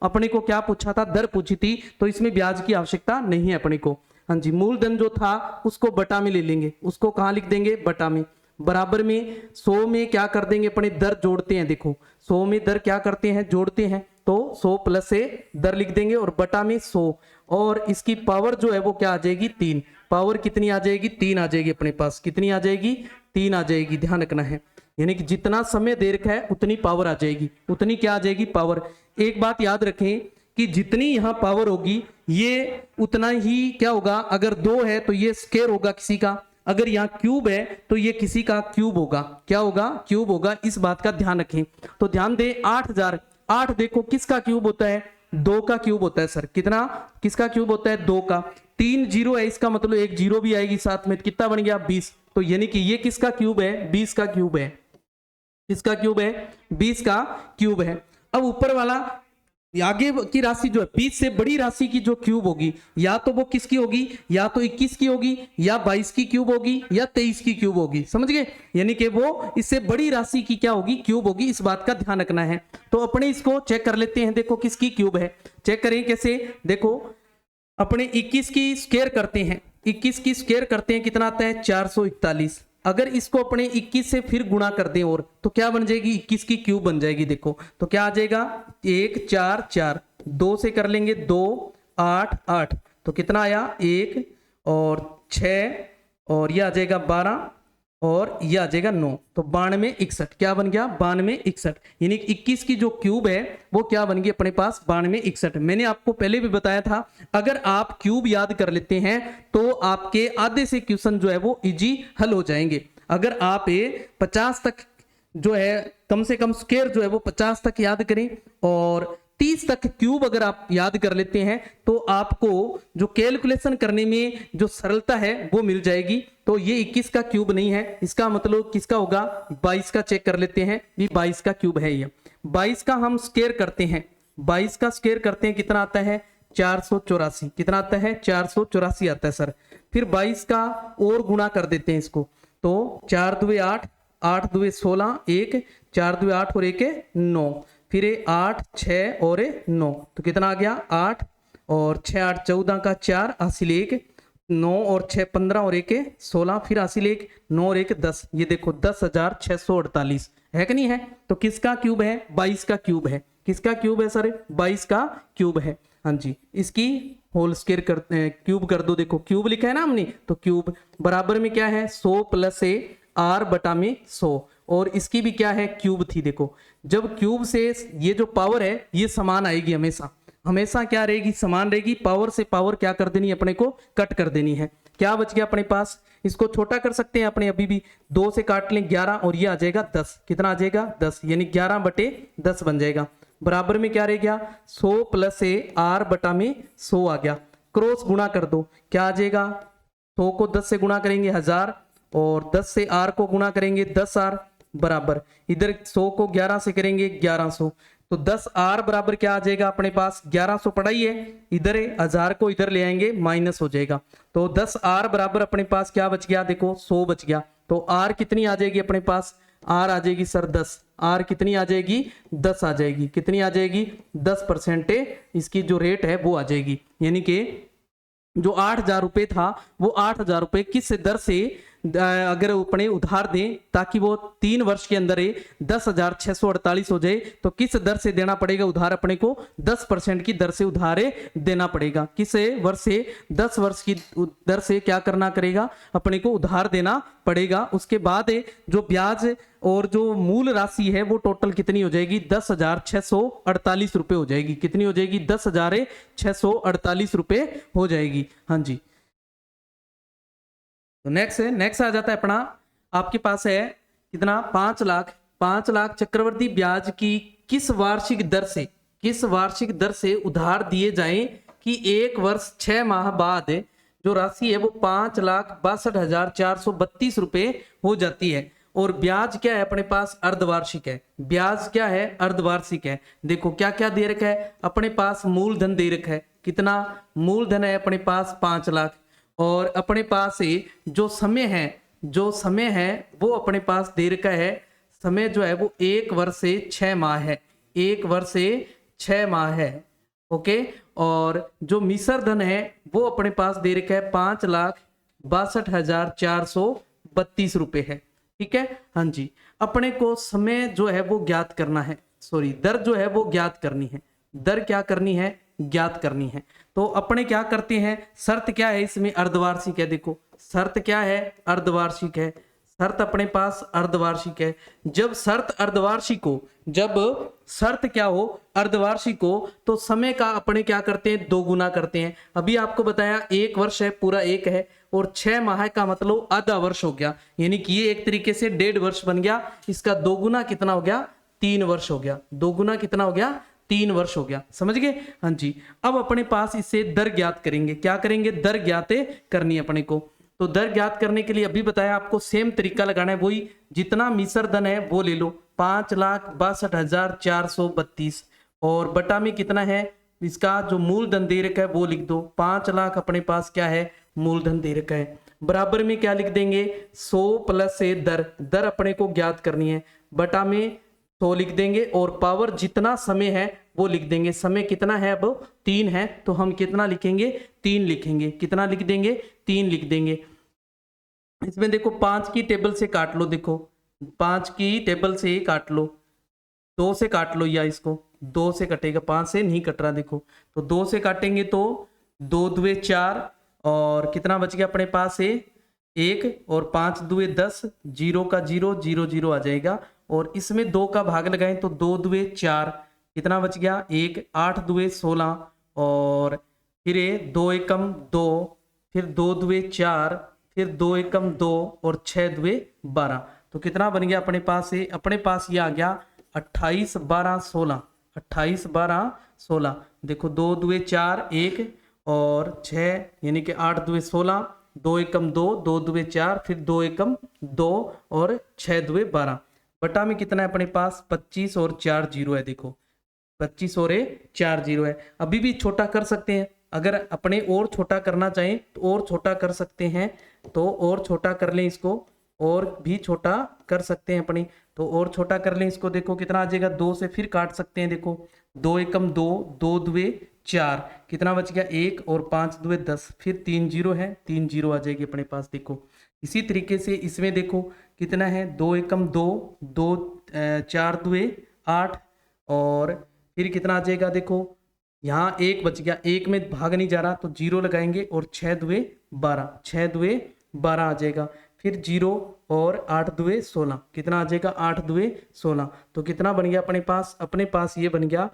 अपने को क्या पूछा था दर पूछी थी, तो इसमें ब्याज की आवश्यकता नहीं है अपने को। हाँ जी, मूलधन जो था उसको बटा में ले लेंगे, उसको कहाँ लिख देंगे बटा में, बराबर में 100 में क्या कर देंगे अपने दर जोड़ते हैं, देखो 100 में दर क्या करते हैं जोड़ते हैं, तो 100 प्लस से दर लिख देंगे और बटा में 100, और इसकी पावर जो है वो क्या आ जाएगी 3, पावर कितनी आ जाएगी 3 आ जाएगी अपने पास, कितनी आ जाएगी 3 आ जाएगी, ध्यान रखना है, यानी कि जितना समय दे रखा है उतनी पावर आ जाएगी, उतनी क्या आ जाएगी पावर। एक बात याद रखें कि जितनी यहाँ पावर होगी ये उतना ही क्या होगा, अगर 2 है तो ये स्क्वायर होगा किसी का, अगर यहाँ क्यूब है तो ये किसी का क्यूब होगा, क्या होगा क्यूब होगा, इस बात का ध्यान रखें। तो ध्यान दें 8,000, 8 देखो किसका क्यूब होता है 2 का क्यूब होता है सर, कितना किसका क्यूब होता है 2 का, 3 जीरो है, इसका मतलब एक जीरो भी आएगी साथ में, कितना बन गया 20। तो यानी कि ये किसका क्यूब है, 20 का क्यूब है। किसका क्यूब है, 20 का क्यूब है। अब ऊपर वाला आगे की राशि जो है 20 से बड़ी राशि की जो क्यूब होगी, या तो वो किसकी होगी, या तो 21 की होगी, या 22 की क्यूब होगी, या 23 की क्यूब होगी, समझ गए। यानी कि वो इससे बड़ी राशि की क्या होगी, क्यूब होगी, इस बात का ध्यान रखना है। तो अपने इसको चेक कर लेते हैं, देखो किसकी क्यूब है, चेक करें कैसे। देखो अपने 21 की स्क्वायर करते हैं, 21 की स्क्वायर करते हैं, कितना आता है 441। अगर इसको अपने 21 से फिर गुणा कर दें और, तो क्या बन जाएगी, 21 की क्यूब बन जाएगी। देखो तो क्या आ जाएगा, 1 4 4, 2 से कर लेंगे 2 8 8, तो कितना आया 1 और 6, और ये आ जाएगा 12, और ये आ जाएगा 9, तो 92 61, क्या बन गया 92 61। यानी 21 की जो क्यूब है वो क्या बन गई अपने पास 92 61। मैंने आपको पहले भी बताया था, अगर आप क्यूब याद कर लेते हैं तो आपके आधे से क्वेश्चन जो है वो इजी हल हो जाएंगे। अगर आप 50 तक जो है कम से कम स्क्वायर जो है वो 50 तक याद करें, और 30 तक क्यूब अगर आप याद कर लेते हैं, तो आपको जो कैलकुलेशन करने में जो सरलता है वो मिल जाएगी। तो ये 21 का क्यूब नहीं है, इसका मतलब किसका होगा, 22 का। चेक कर लेते हैं, ये 22 का क्यूब है। ये 22 का हम स्क्वायर करते हैं, 22 का स्क्वायर करते हैं, कितना आता है 484। कितना आता है 484 आता है सर। फिर 22 का और गुणा कर देते हैं इसको, तो 4 2 8, 8 2 16, 1 4 2 8 और 1 9, फिर 8 6 और 9, तो कितना आ गया 8, और 6 8 14 का 4, हासिल 1, 9 और 6 15 और 1 16, फिर हासिल 1, 9 और 1 10। ये देखो 10,648 है कि नहीं है। तो किसका क्यूब है, 22 का क्यूब है। किसका क्यूब है सर, 22 का क्यूब है। हाँ जी, इसकी होल स्क्वायर कर क्यूब कर दो। देखो क्यूब लिखा है ना हमने, तो क्यूब बराबर में क्या है 100 प्लस आर बटा में 100, और इसकी भी क्या है क्यूब थी। देखो जब क्यूब से ये जो पावर है ये समान आएगी, हमेशा हमेशा क्या रहेगी, समान रहेगी। पावर से पावर क्या कर देनी है, अपने को कट कर देनी है। क्या बच गया अपने पास, इसको छोटा कर सकते हैं अपने, अभी भी 2 से काट लें 11, और ये आ जाएगा 10। कितना आ जाएगा 10, यानी 11 बटे 10 बन जाएगा। बराबर में क्या रह गया 100 प्लस आर बटा में 100 आ गया। क्रॉस गुणा कर दो, क्या आ जाएगा, 100 को 10 से गुणा करेंगे 1000, और 10 से आर को गुणा करेंगे 10 आर, बराबर इधर 100 को 11 से करेंगे 1100, तो 10 आर बराबर क्या आ जाएगा अपने पास 1100 पढ़ाई है, इधर 1000 को इधर ले आएंगे माइनस हो जाएगा। तो 10 आर बराबर अपने पास क्या बच गया, देखो 100 बच गया। तो आर कितनी आ जाएगी अपने पास, आर आ जाएगी सर 10। आर कितनी आ जाएगी 10 आ जाएगी। कितनी आ जाएगी 10% इसकी जो रेट है वो आ जाएगी। यानी कि जो 8,000 रुपये था वो 8,000 रुपये किस दर से अगर अपने उधार दें ताकि वो 3 वर्ष के अंदर 10,648 हो जाए, तो किस दर से देना पड़ेगा उधार, अपने को 10% की दर से उधार देना पड़ेगा। किस वर्ष से, 10 वर्ष की दर से क्या करना करेगा, अपने को उधार देना पड़ेगा। उसके बाद जो ब्याज और जो मूल राशि है वो टोटल कितनी हो जाएगी 10,648 रुपये हो जाएगी। कितनी हो जाएगी 10,648 रुपये हो जाएगी। हाँ जी, तो नेक्स्ट आ जाता है अपना, आपके पास है कितना 5 लाख चक्रवर्ती ब्याज की किस वार्षिक दर से उधार दिए जाएं कि 1 वर्ष 6 माह बाद जो राशि है वो 5,62,432 रुपये हो जाती है। और ब्याज क्या है अपने पास, अर्धवार्षिक है। ब्याज क्या है, अर्धवार्षिक है। देखो क्या क्या दे रखा है अपने पास, मूलधन दे रखा है। कितना मूलधन है अपने पास 5 लाख, और अपने पास जो समय है वो अपने पास दे रखा है। समय जो है वो 1 वर्ष से 6 माह है, 1 वर्ष से 6 माह है। ओके, और जो मिश्र धन है वो अपने पास दे रखा है 5,62,432 रुपये है। ठीक है, हाँ जी, अपने को समय जो है वो ज्ञात करना है, सॉरी दर जो है वो ज्ञात करनी है। दर क्या करनी है, ज्ञात करनी है। तो अपने क्या करते हैं, शर्त क्या है इसमें, अर्धवार्षिक है। देखो शर्त क्या है, अर्धवार्षिक है। शर्त अपने पास अर्धवार्षिक है। जब शर्त क्या हो अर्धवार्षिक हो, तो समय का अपने क्या करते हैं, 2 गुना करते हैं। अभी आपको बताया 1 वर्ष है पूरा 1 है, और 6 माह का मतलब आधा वर्ष हो गया, यानी कि ये एक तरीके से 1.5 वर्ष बन गया। इसका 2 गुना कितना हो गया, 3 वर्ष हो गया। 2 गुना कितना हो गया, 3 वर्ष हो गया, समझ गए। हाँ जी, अब अपने पास इससे दर ज्ञात करेंगे। क्या करेंगे? दर ज्ञात करनी है अपने को। तो दर ज्ञात करने के लिए अभी बताया आपको सेम तरीका लगाना है, वही जितना मिश्र धन है वो ले लो, 5,62,432 और बटा में कितना है इसका जो मूलधन दे रखा है वो लिख दो। 5 लाख अपने पास क्या है? मूलधन दे रखा है। बराबर में क्या लिख देंगे? 100 प्लस से दर, दर अपने को ज्ञात करनी है, बटा में 100 लिख देंगे और पावर जितना समय है वो लिख देंगे। समय कितना है? अब 3 है, तो हम कितना लिखेंगे? 3 लिखेंगे। कितना लिख देंगे? 3 लिख देंगे। इसमें देखो 5 की टेबल से काट लो, देखो 5 की टेबल से काट लो, 2 से काट लो, या इसको 2 से कटेगा, 5 से नहीं कट रहा देखो। तो 2 से काटेंगे तो 2 दुए 4 और कितना बच गया अपने पास है 1 और 5 दुए 10, 0 का 0, 0 0 आ जाएगा और इसमें 2 का भाग लगाएं तो 2 दुए 4, कितना बच गया 1, 8 दुए 16 और फिर 2 एकम 2, फिर 2 दुए 4, फिर 2 एकम 2 और 6 दुए 12। तो कितना बन गया अपने पास है? अपने पास ये आ गया 28 12 16, 28 12 16। देखो 2 दुए 4 1 और 6 यानी कि 8 दुए 16, 2 एकम 2, 2 दुए 4, फिर 2 एकम 2 और 6 दुए 12। बटा में कितना है अपने पास? 25 और 4 जीरो है, देखो 25 और 4 जीरो है। अभी भी छोटा कर सकते हैं, अगर अपने और छोटा करना चाहें तो और छोटा कर सकते हैं, तो और छोटा कर लें इसको, और भी छोटा कर सकते हैं अपनी, तो और छोटा कर लें इसको। देखो कितना आ जाएगा? 2 से फिर काट सकते हैं, देखो 2 एकम 2, 2 दुए 4, कितना बच गया 1 और 5 दुए 10, फिर 3 जीरो है, 3 जीरो आ जाएगी अपने पास। देखो इसी तरीके से इसमें देखो कितना है? 2 एकम 2, 2 4 दुए 8 और फिर कितना आ जाएगा? देखो यहाँ 1 बच गया, 1 में भाग नहीं जा रहा तो 0 लगाएंगे और 6 दुए 12, 6 दुए 12 आ जाएगा, फिर 0 और 8 दुए 16, कितना आ जाएगा? 8 दुए 16। तो कितना बन गया अपने पास? अपने पास ये बन गया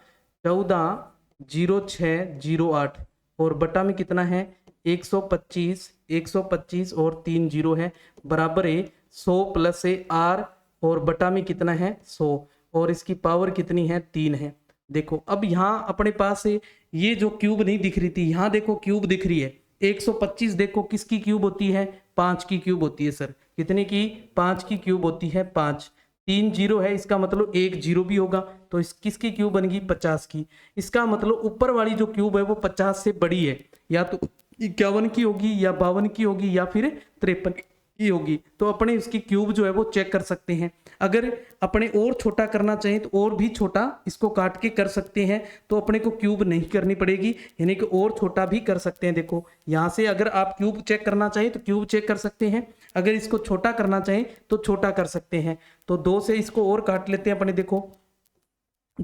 14 0 6 0 8 और बटा में कितना है? 125, 125 और 3 जीरो है, बराबर है 100 प्लस है R और बटा में कितना है? 100 और इसकी पावर कितनी है? 3 है। देखो अब यहाँ अपने पास ये जो क्यूब नहीं दिख रही थी, यहाँ देखो क्यूब दिख रही है। 125 देखो किसकी क्यूब होती है? 5 की क्यूब होती है सर। कितने की? 5 की क्यूब होती है 5। 3 जीरो है, इसका मतलब 1 जीरो भी होगा, तो इस किसकी क्यूब बनेगी? 50 की। इसका मतलब ऊपर वाली जो क्यूब है वो 50 से बड़ी है, या तो 51 की होगी या 52 की होगी या फिर 53 की होगी। तो अपने इसकी क्यूब जो है वो चेक कर सकते हैं। अगर अपने और छोटा करना चाहें तो और भी छोटा इसको काट के कर सकते हैं, तो अपने को क्यूब नहीं करनी पड़ेगी, यानी कि और छोटा भी कर सकते हैं। देखो यहाँ से अगर आप क्यूब चेक करना चाहें तो क्यूब चेक कर सकते हैं, अगर इसको छोटा करना चाहें तो छोटा कर सकते हैं। तो 2 से इसको और काट लेते हैं अपने। देखो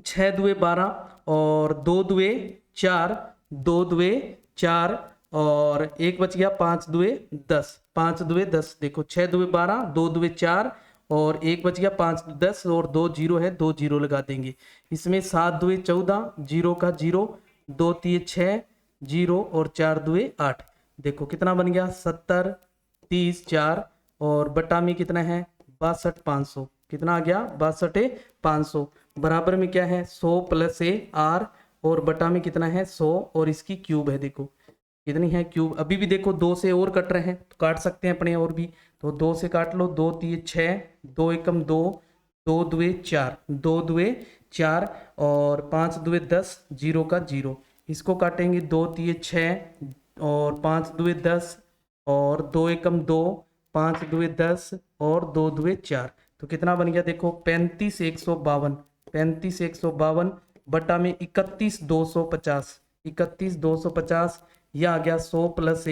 6 दुए 12 और 2 दुए 4, 2 दुए 4 और 1 बच गया 5 दुए 10, 5 दुए 10। देखो 6 दुए 12, 2 दुए 4 और 1 बच गया 5 10 और 2 जीरो है, 2 जीरो लगा देंगे। इसमें 7 दुए 14, 0 का 0, 2 तिये 6 जीरो और 4 दुए 8। देखो कितना बन गया? 70 30 4 और बटा में कितना है? 62 500। कितना आ गया? 62 500। बराबर में क्या है? 100 प्लस R और बटा में कितना है? 100 और इसकी क्यूब है। देखो कितनी है क्यूब? अभी भी देखो 2 से और कट रहे हैं तो काट सकते हैं अपने और भी, तो 2 से काट लो। 2 तिये 6, 2 एकम 2, 2 दुए 4, 2 दुए 4 और 5 दुए 10, 0 का 0। इसको काटेंगे 2 तिये 6 और 5 दुए 10 और 2 एकम 2, 5 दुए 10 और 2 दुए 4। तो कितना बन गया? देखो 35 152, 35 152 बटा में 31 250, 31 250 यह आ गया 100 प्लस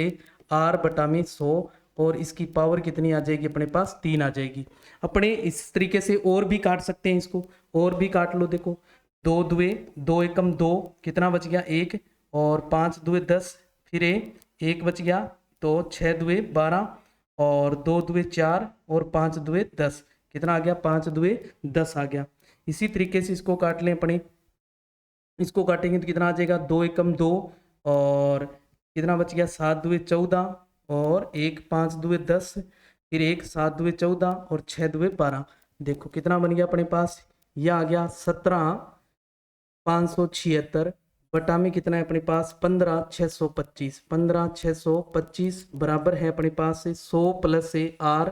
R बटा में 100 और इसकी पावर कितनी आ जाएगी अपने पास? 3 आ जाएगी। अपने इस तरीके से और भी काट सकते हैं, इसको और भी काट लो। देखो 2 दुए 2 एकम 2, कितना बच गया? 1 और 5 दुए 10, फिर 1 बच गया, तो 6 दुए 12 और 2 दुए 4 और 5 दुए 10, कितना आ गया? 5 दुए 10 आ गया। इसी तरीके से इसको काट लें अपने, इसको काटेंगे तो कितना आ जाएगा? 2 एकम 2 और कितना बच गया? 7 दुए 14 और 1 5 दुए 10, फिर 1 7 दुए 14 और 6 दुए 12। देखो कितना बन गया अपने पास? यह आ गया 17 576 बटा में कितना है अपने पास 15,625, 15,625 बराबर है अपने पास से 100 प्लस से आर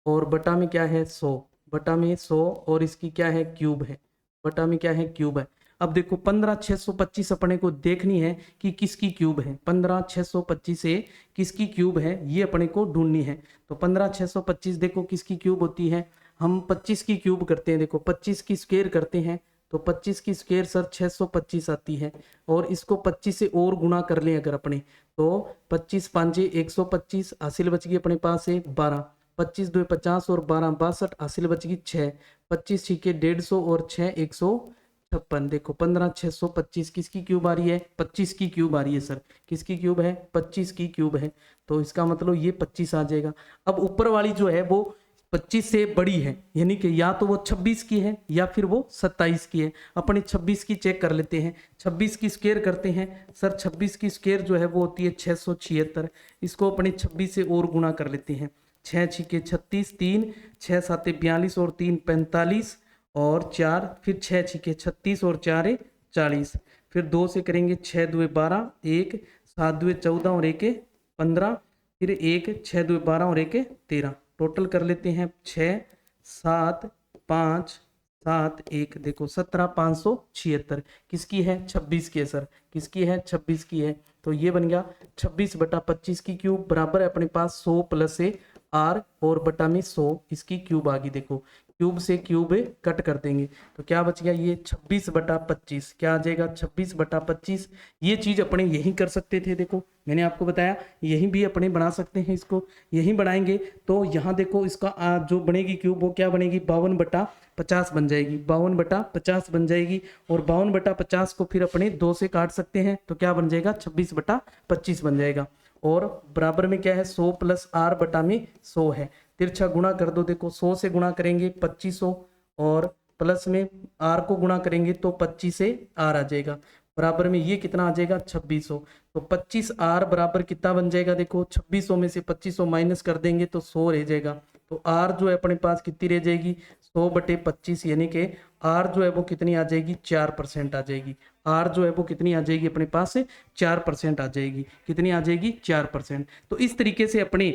और बटा में क्या है 100, बटा में 100 और इसकी क्या है क्यूब है, बटा में क्या है क्यूब है। अब देखो 15,625 अपने को देखनी है कि किसकी क्यूब है, 15,625 से किसकी क्यूब है ये अपने को ढूंढनी है। तो 15,625 देखो किसकी क्यूब होती है, हम 25 की क्यूब करते हैं, देखो 25 की स्क्वायर करते हैं तो 25 की स्क्वायर सर 625 आती है और इसको 25 से और गुणा कर लें अगर अपने तो 25 5 125 हासिल बच गई अपने पास है 12, 25 2 50 और 12 62 हासिल बच गई 6, 25 छीके 150 और 6 156। देखो 15,625 किसकी क्यूब आ रही है, 25 की क्यूब आ रही है सर, किसकी क्यूब है 25 की क्यूब है, तो इसका मतलब ये 25 आ जाएगा। अब ऊपर वाली जो है वो 25 से बड़ी है यानी कि या तो वो 26 की है या फिर वो 27 की है। अपने 26 की चेक कर लेते हैं, 26 की स्क्वायर करते हैं सर, 26 की स्क्वायर जो है वो होती है 676, इसको अपने 26 से और गुणा कर लेते हैं, 6 छीके 36, 3 6 7 42 और 3 45 और 4 फिर 6 छीके 36 और 4 40, फिर 2 से करेंगे 6 2 12, 1 7 2 14 और 1 15, फिर 1 6 2 12 और 1 13, टोटल कर लेते हैं 6 7 5 7 1, देखो 17,576 किसकी है 26 की है सर, किसकी है 26 की है। तो ये बन गया 26 बटा 25 की क्यूब बराबर है अपने पास 100 प्लस से आर और बटा में 100 इसकी क्यूब आ गई। देखो क्यूब से क्यूब कट कर देंगे तो क्या बच गया ये 26 बटा 25, क्या आ जाएगा 26 बटा 25। ये चीज अपने यही कर सकते थे, देखो मैंने आपको बताया यही भी अपने बना सकते हैं, इसको यही बनाएंगे तो यहाँ देखो इसका जो बनेगी क्यूब वो क्या बनेगी 52 बटा 50 बन जाएगी, 52 बटा 50 बन जाएगी और 52 बटा 50 को फिर अपने 2 से काट सकते हैं तो क्या बन जाएगा 26 बटा 25 बन जाएगा और बराबर में क्या है 100 प्लस आर बटा में 100 है, तिरछा गुणा कर दो, देखो 100 से गुणा करेंगे 2500 और प्लस में आर को गुणा करेंगे तो 25 से आर आ जाएगा, बराबर में ये कितना आ जाएगा 2600। तो 25 आर बराबर कितना बन जाएगा, देखो 2600 में से 2500 माइनस कर देंगे तो 100 रह जाएगा, तो आर जो है अपने पास कितनी रह जाएगी 100 बटे 25 यानी कि आर जो है वो कितनी आ जाएगी 4% आ जाएगी, आर जो है वो कितनी आ जाएगी अपने पास से 4% आ जाएगी, कितनी आ जाएगी 4%। तो इस तरीके से अपने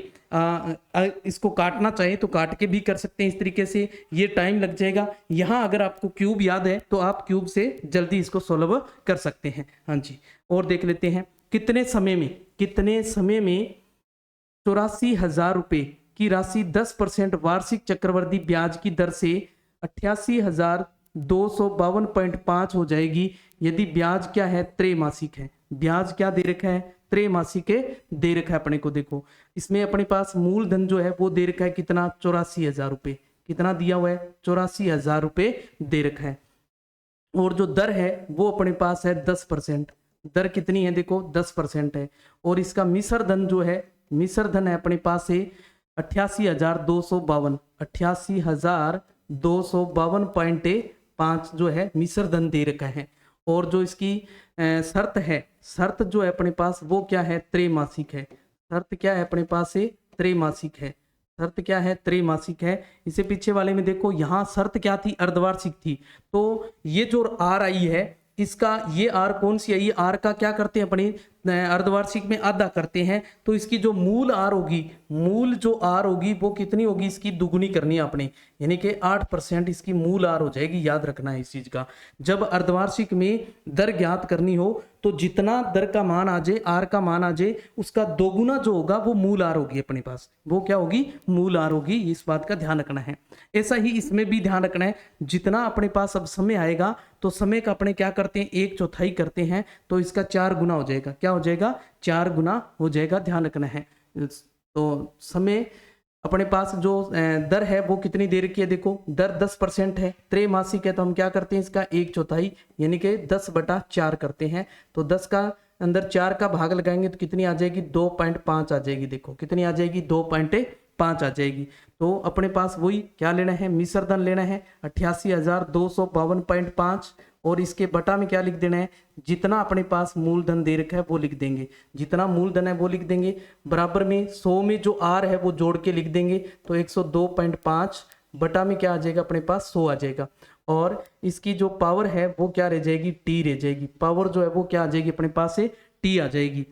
इसको काटना चाहे तो काट के भी कर सकते हैं इस तरीके से, ये टाइम लग जाएगा। यहाँ अगर आपको क्यूब याद है तो आप क्यूब से जल्दी इसको सोल्व कर सकते हैं। हाँ जी, और देख लेते हैं कितने समय में 84,000 रुपए की राशि 10% वार्षिक चक्रवृद्धि ब्याज की दर से 88,252.5 हो जाएगी यदि ब्याज क्या है त्रैमासिक है। ब्याज क्या दे रखा है त्रैमासिक दे रखा है अपने को, देखो इसमें अपने पास मूलधन जो है वो दे रखा है कितना 84,000 रुपए, कितना दिया हुआ है 84,000 रुपए दे रखा है और जो दर है वो अपने पास है 10%, दर कितनी है देखो 10% है और इसका मिश्र धन जो है मिश्र धन है अपने पास है 88,252, 88,252.5 जो है मिश्र धन दे रखा है और जो इसकी शर्त है, शर्त जो है अपने पास वो क्या है त्रैमासिक है, शर्त क्या है अपने पास से त्रैमासिक है, शर्त क्या है त्रैमासिक है। इसे पीछे वाले में देखो यहाँ शर्त क्या थी अर्धवार्षिक थी, तो ये जो आर आई है इसका ये आर कौन सी है, ये आर का क्या करते हैं अपने अर्धवार्षिक में आधा करते हैं, तो इसकी जो मूल आर होगी, मूल जो आर होगी वो कितनी होगी इसकी दुगुनी करनी है अपने, यानी कि 8% इसकी मूल आर हो जाएगी। याद रखना है इस चीज का, जब अर्धवार्षिक में दर ज्ञात करनी हो तो जितना दर का मान आ जाए आर का मान आ जाए उसका दोगुना जो होगा वो मूल आर होगी अपने पास, वो क्या होगी मूल आर होगी, इस बात का ध्यान रखना है। ऐसा ही इसमें भी ध्यान रखना है, जितना अपने पास अब समय आएगा तो समय का अपने क्या करते हैं 1/4 करते हैं तो इसका 4 गुना हो जाएगा, क्या हो जाएगा 4 गुना हो जाएगा, ध्यान रखना है। तो समय अपने पास जो दर है वो कितनी दे रखी है, देखो दर 10% है, त्रैमासिक है तो हम क्या करते हैं इसका 1/4 यानी कि 10/4 करते हैं, तो 10 का अंदर 4 का भाग लगाएंगे तो कितनी आ जाएगी 2.5 आ जाएगी, देखो कितनी आ जाएगी 2.5 आ जाएगी। तो अपने पास वही क्या लेना है मिश्र धन लेना है 88,252.5 और इसके बटा में क्या लिख देना है जितना अपने पास मूलधन दे रखा है वो लिख देंगे, जितना मूलधन है वो लिख देंगे, बराबर में 100 में जो आर है वो जोड़ के लिख देंगे तो 102.5 बटा में क्या आ जाएगा अपने पास 100 आ जाएगा। और इसकी जो पावर है वो क्या रह जाएगी, टी रह जाएगी। पावर जो है वो क्या आ जाएगी अपने पास से, टी आ जाएगी।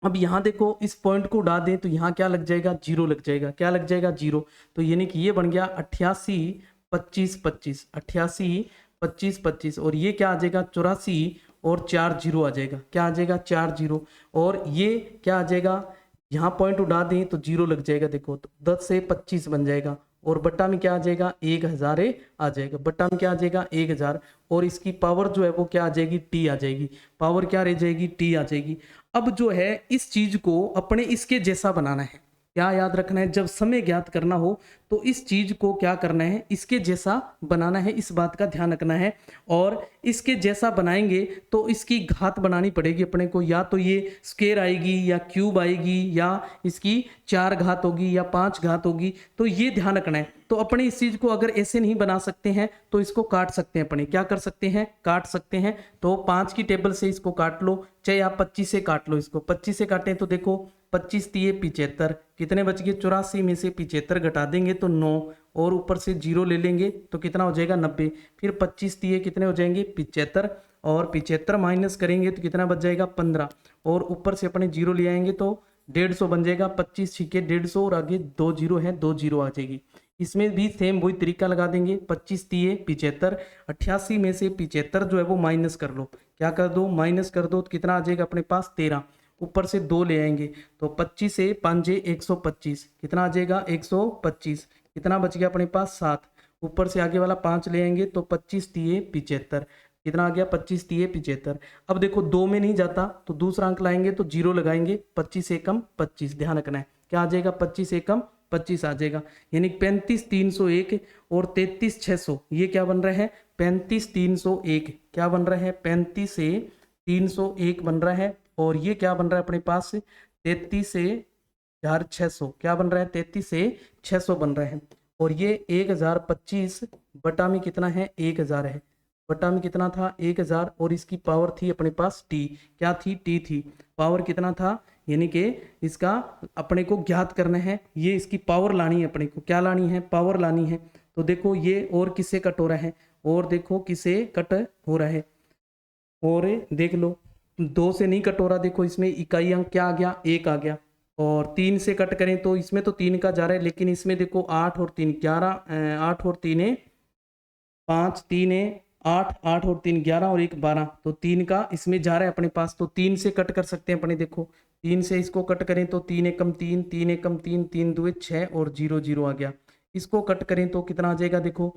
अब यहाँ देखो इस पॉइंट को उड़ा दें तो यहाँ क्या लग जाएगा, जीरो लग जाएगा। क्या लग जाएगा, जीरो। तो यानी कि ये बन गया 88 25 25, 88 25 25, और ये क्या आ जाएगा 84 और 4 जीरो आ जाएगा। क्या आ जाएगा, 4 जीरो। और ये क्या आ जाएगा, यहाँ पॉइंट उड़ा दें तो जीरो लग जाएगा। देखो तो 10 से 25 बन जाएगा, और बट्टा में क्या आ जाएगा, 1000 आ जाएगा। बट्टा में क्या आ जाएगा, 1000। और इसकी पावर जो है वो क्या आ जाएगी, टी आ जाएगी। पावर क्या रह जाएगी, टी आ जाएगी। अब जो है इस चीज को अपने इसके जैसा बनाना है। क्या याद रखना है, जब समय ज्ञात करना हो तो इस चीज को क्या करना है, इसके जैसा बनाना है। इस बात का ध्यान रखना है। और इसके जैसा बनाएंगे तो इसकी घात बनानी पड़ेगी अपने को। या तो ये स्क्वायर आएगी, या क्यूब आएगी, या इसकी 4 घात होगी, या 5 घात होगी। तो ये ध्यान रखना है। तो अपने इस चीज को अगर ऐसे नहीं बना सकते हैं तो इसको काट सकते हैं। अपने क्या कर सकते हैं, काट सकते हैं। तो 5 की टेबल से इसको काट लो, चाहे आप 25 से काट लो। इसको 25 से काटें तो देखो 25 तिये 75, कितने बच गए, 84 में से 75 घटा देंगे तो 9, और ऊपर से जीरो ले लेंगे तो कितना हो जाएगा, 90। फिर 25 तिये कितने हो जाएंगे, 75, और 75 माइनस करेंगे तो कितना बच जाएगा, 15, और ऊपर से अपने जीरो ले आएंगे तो 150 बन जाएगा। 25 छिके 150, और आगे 2 जीरो है, 2 जीरो आ जाएगी। इसमें भी सेम वही तरीका लगा देंगे। 25 तिये 75, 88 में से 75 जो है वो माइनस कर लो। क्या कर दो, माइनस कर दो तो कितना आ जाएगा अपने पास, 13। ऊपर से 2 ले आएंगे तो 25 से 5 125, कितना आ जाएगा, 125। कितना बच गया अपने पास, 7। ऊपर से आगे वाला 5 ले आएंगे तो 25 तिये 75, कितना आ गया, 25 तिये 75। अब देखो 2 में नहीं जाता तो दूसरा अंक लाएंगे तो जीरो लगाएंगे। 25 एकम 25, ध्यान रखना है। क्या आ जाएगा, 25 एकम 25 आ जाएगा। यानी 35 301 और 33 600, ये क्या बन रहा है, 35 301। क्या बन रहा है, 35 से 301 बन रहा है। और ये क्या बन रहा है अपने पास, 33 से 600, क्या बन रहा है, 33 से 600 बन रहा है। और ये 1025 बटा में कितना है, 1000 है। बटा में कितना था, 1000, और इसकी पावर थी अपने पास टी। क्या थी, टी थी। पावर कितना था, यानी कि इसका अपने को ज्ञात करना है। ये इसकी पावर लानी है अपने को। क्या लानी है, पावर लानी है। तो देखो ये और किससे कट हो रहा है, और देखो किसे कट हो रहा है, और देख लो 2 से नहीं कट हो रहा। देखो इसमें इकाई अंक क्या आ गया, 1 आ गया। और 3 से कट करें तो इसमें तो 3 का जा रहा है, लेकिन इसमें देखो 8 और 3 11, 8 और 3 5, 3 8, 8 और 3 11, और 1 12, तो 3 का इसमें जा रहा है अपने पास। तो 3 से कट कर सकते हैं अपने। देखो 3 से इसको कट करें तो 3 एकम 3, 3 एकम 3, 3 दुए 6, और 0 0 आ गया। इसको कट करें तो कितना आ जाएगा, देखो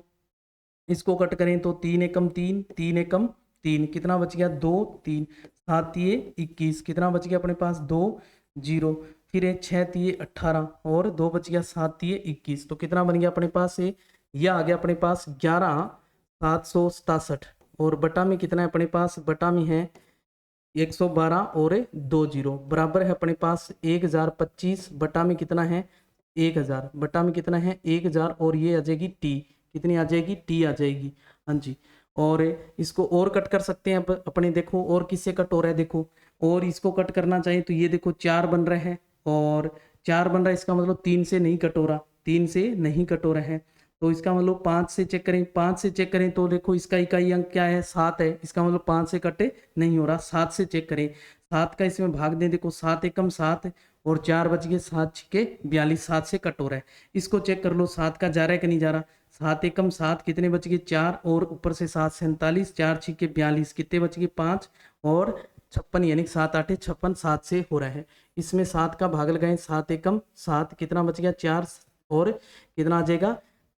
इसको कट करें तो 3 एकम 3, 3 एकम 3, कितना बच गया, 2 3, 7 तिये 21, कितना बच गया अपने पास, 2 0। फिर 6 तिये 18, और 2 बच गया, 7 तिये 21, तो कितना बन गया अपने पास से, यह आ गया अपने पास 11 767। और बटा में कितना है अपने पास, बटा में है 112 और 2 जीरो, बराबर है अपने पास 1025। बटा में कितना है, 1000। बटा में कितना है, 1000, और ये आ जाएगी टी। कितनी आ जाएगी, टी आ जाएगी। हाँ जी। और इसको और कट कर सकते हैं अपने। देखो और किससे कट हो रहा है, देखो और इसको कट करना चाहिए तो ये देखो 4 बन रहा है, और 4 बन रहा है, इसका मतलब 3 से नहीं कट हो रहा, 3 से नहीं कट हो रहा है। तो इसका मतलब 5 से चेक करें, 5 से चेक करें तो देखो इसका इकाई अंक क्या है, 7 है। इसका मतलब 5 से कटे नहीं हो रहा। 7 से चेक करें, 7 का इसमें भाग दें, देखो 7 एकम 7, और 4 बच गए, 7 छिके 42, 7 से कट हो रहा है। इसको चेक कर लो 7 का जा रहा है कि नहीं जा रहा। 7 एकम 7, कितने बच गए, 4, और ऊपर से 7 47, 4 छिके 42, कितने बच गए, 5 और 56, यानी 7 8 56, 7 से हो रहा है। इसमें 7 का भाग लगाएं, 7 एकम 7, कितना बच गया, 4, और कितना आ जाएगा,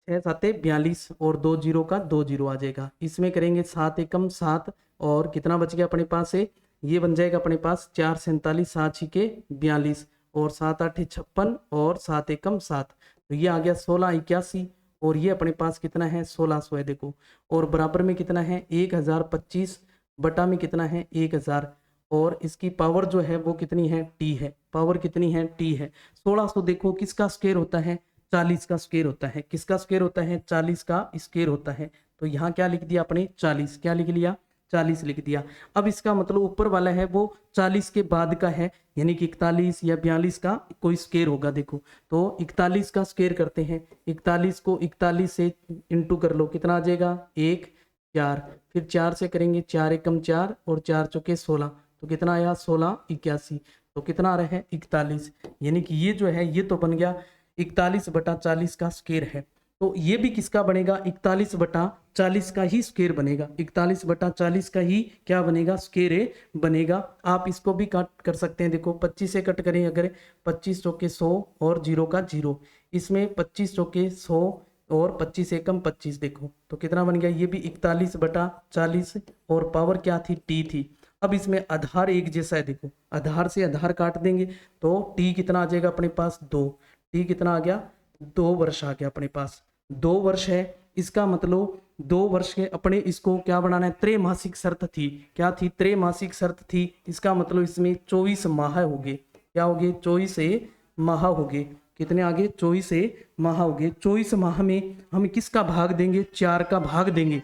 6 7 42, और 2 जीरो का 2 जीरो आ जाएगा। इसमें करेंगे 7 एकम 7, और कितना बच गया अपने पास से, ये बन जाएगा अपने पास 4 47, 7 छिके 42, और 7 8 56, और 7 एकम 7, तो ये आ गया 16 81, और ये अपने पास कितना है, 1600 है। देखो और बराबर में कितना है, 1025, बटा में कितना है, 1000, और इसकी पावर जो है वो कितनी है, टी है। पावर कितनी है, टी है। 1600 देखो किसका स्क्वायर होता है, 40 का स्क्वायर होता है। किसका स्क्वायर होता है, 40 का स्क्वायर होता है। तो यहाँ क्या लिख दिया अपने, 40, क्या लिख लिया, 40 लिख दिया। अब इसका मतलब ऊपर वाला है वो 40 के बाद का है, यानी कि 41 या 42 का कोई स्क्वायर होगा। देखो तो 41 का स्क्वायर करते हैं, 41 को 41 से इंटू कर लो, कितना आ जाएगा 1 4, फिर 4 से करेंगे, 4 एकम 4 और 4 चौके 16, तो कितना आया 16 81, तो कितना आ रहा है 41, यानी कि ये जो है ये तो बन गया 41/40 का स्क्वायर है। तो ये भी किसका बनेगा 41/40 का ही स्क्वायर बनेगा, 41/40 का ही क्या बनेगा स्क्वायर बनेगा। आप इसको भी काट कर सकते हैं, देखो 25 से कट करें अगर, 25 चौके 100 और 0 का 0, इसमें 25 चौके 100 और 25 एकम 25, देखो तो कितना बन गया, ये भी 41/40 और पावर क्या थी t थी। अब इसमें आधार एक जैसा है, देखो आधार से आधार काट देंगे तो t कितना आ जाएगा अपने पास 2, t कितना आ गया 2 वर्ष आ गया अपने पास, 2 वर्ष है, इसका मतलब 2 वर्ष के अपने इसको क्या बनाना है, त्रैमासिक शर्त थी, क्या थी त्रैमासिक शर्त थी, इसका मतलब इसमें 24 माह हो गए, क्या हो गए 24 माह हो गए, कितने आगे 24 माह हो गए। 24 माह में हम किसका भाग देंगे, 4 का भाग देंगे।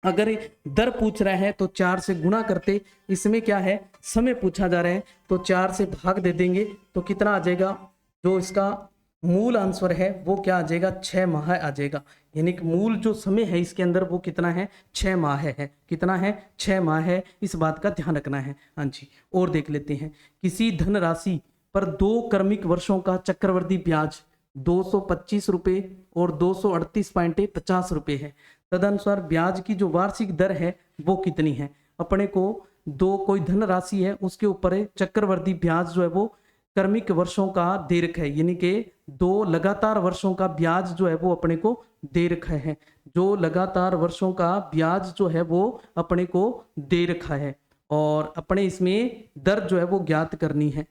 अगर दर पूछ रहा है तो 4 से गुणा करते, इसमें क्या है समय पूछा जा रहा है तो 4 से भाग दे देंगे, तो कितना आ जाएगा, जो इसका मूल आंसर है वो क्या आ जाएगा 6 माह आ जाएगा, यानी कि मूल जो समय है इसके अंदर वो कितना है 6 माह है, कितना है 6 माह है, इस बात का ध्यान रखना है। हाँ जी, और देख लेते हैं, किसी धनराशि पर 2 क्रमिक वर्षों का चक्रवृद्धि ब्याज 225 रुपये और 238.50 रुपये है, तदनुसार ब्याज की जो वार्षिक दर है वो कितनी है। अपने को दो कोई धनराशि है उसके ऊपर चक्रवृद्धि ब्याज जो है वो क्रमिक वर्षों का दे रखा है, यानी कि 2 लगातार वर्षों का ब्याज जो है वो अपने को दे रखा है, जो लगातार वर्षों का ब्याज जो है वो अपने को दे रखा है, और अपने इसमें दर जो है वो ज्ञात करनी है।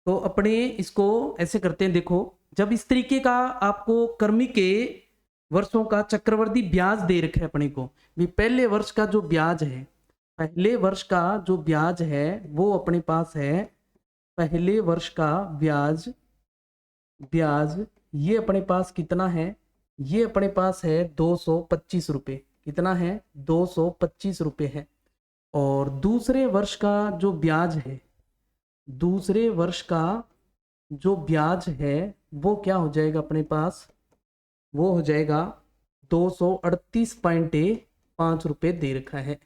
तो अपने इसको ऐसे करते हैं, देखो जब इस तरीके का आपको क्रमिक के वर्षों का चक्रवृद्धि ब्याज दे रखा है अपने को, भी पहले वर्ष का जो ब्याज है, पहले वर्ष का जो ब्याज है वो अपने पास है, पहले वर्ष का ब्याज ये अपने पास कितना है, ये अपने पास है 225 रुपये, कितना है 225 रुपये है। और दूसरे वर्ष का जो ब्याज है, दूसरे वर्ष का जो ब्याज है वो क्या हो जाएगा अपने पास, वो हो जाएगा 238.5 रुपये दे रखा है,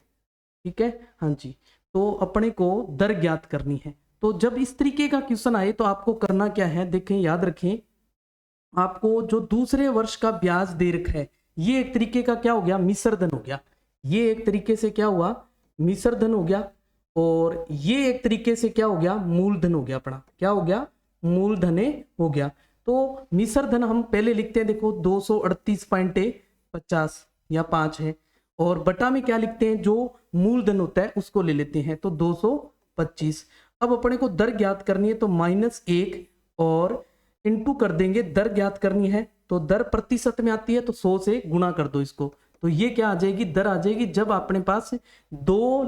ठीक है। हाँ जी, तो अपने को दर ज्ञात करनी है। तो जब इस तरीके का क्वेश्चन आए तो आपको करना क्या है, देखें याद रखें, आपको जो दूसरे वर्ष का ब्याज दे रखा है ये एक तरीके का क्या हो गया मिश्र धन हो गया, ये एक तरीके से क्या हुआ मिश्र धन हो गया, और ये एक तरीके से क्या हो गया मूलधन हो गया, अपना क्या हो गया मूलधन हो गया। तो मिश्र धन हम पहले लिखते हैं, देखो 238.50 या 5 है, और बटा में क्या लिखते हैं जो मूलधन होता है उसको ले लेते हैं, तो 225। अब अपने को दर ज्ञात करनी है तो -1 और इंटू कर देंगे, दर ज्ञात करनी है तो दर प्रतिशत में आती है तो 100 से गुणा कर दो इसको, तो ये क्या आ जाएगी दर आ जाएगी जब अपने पास 2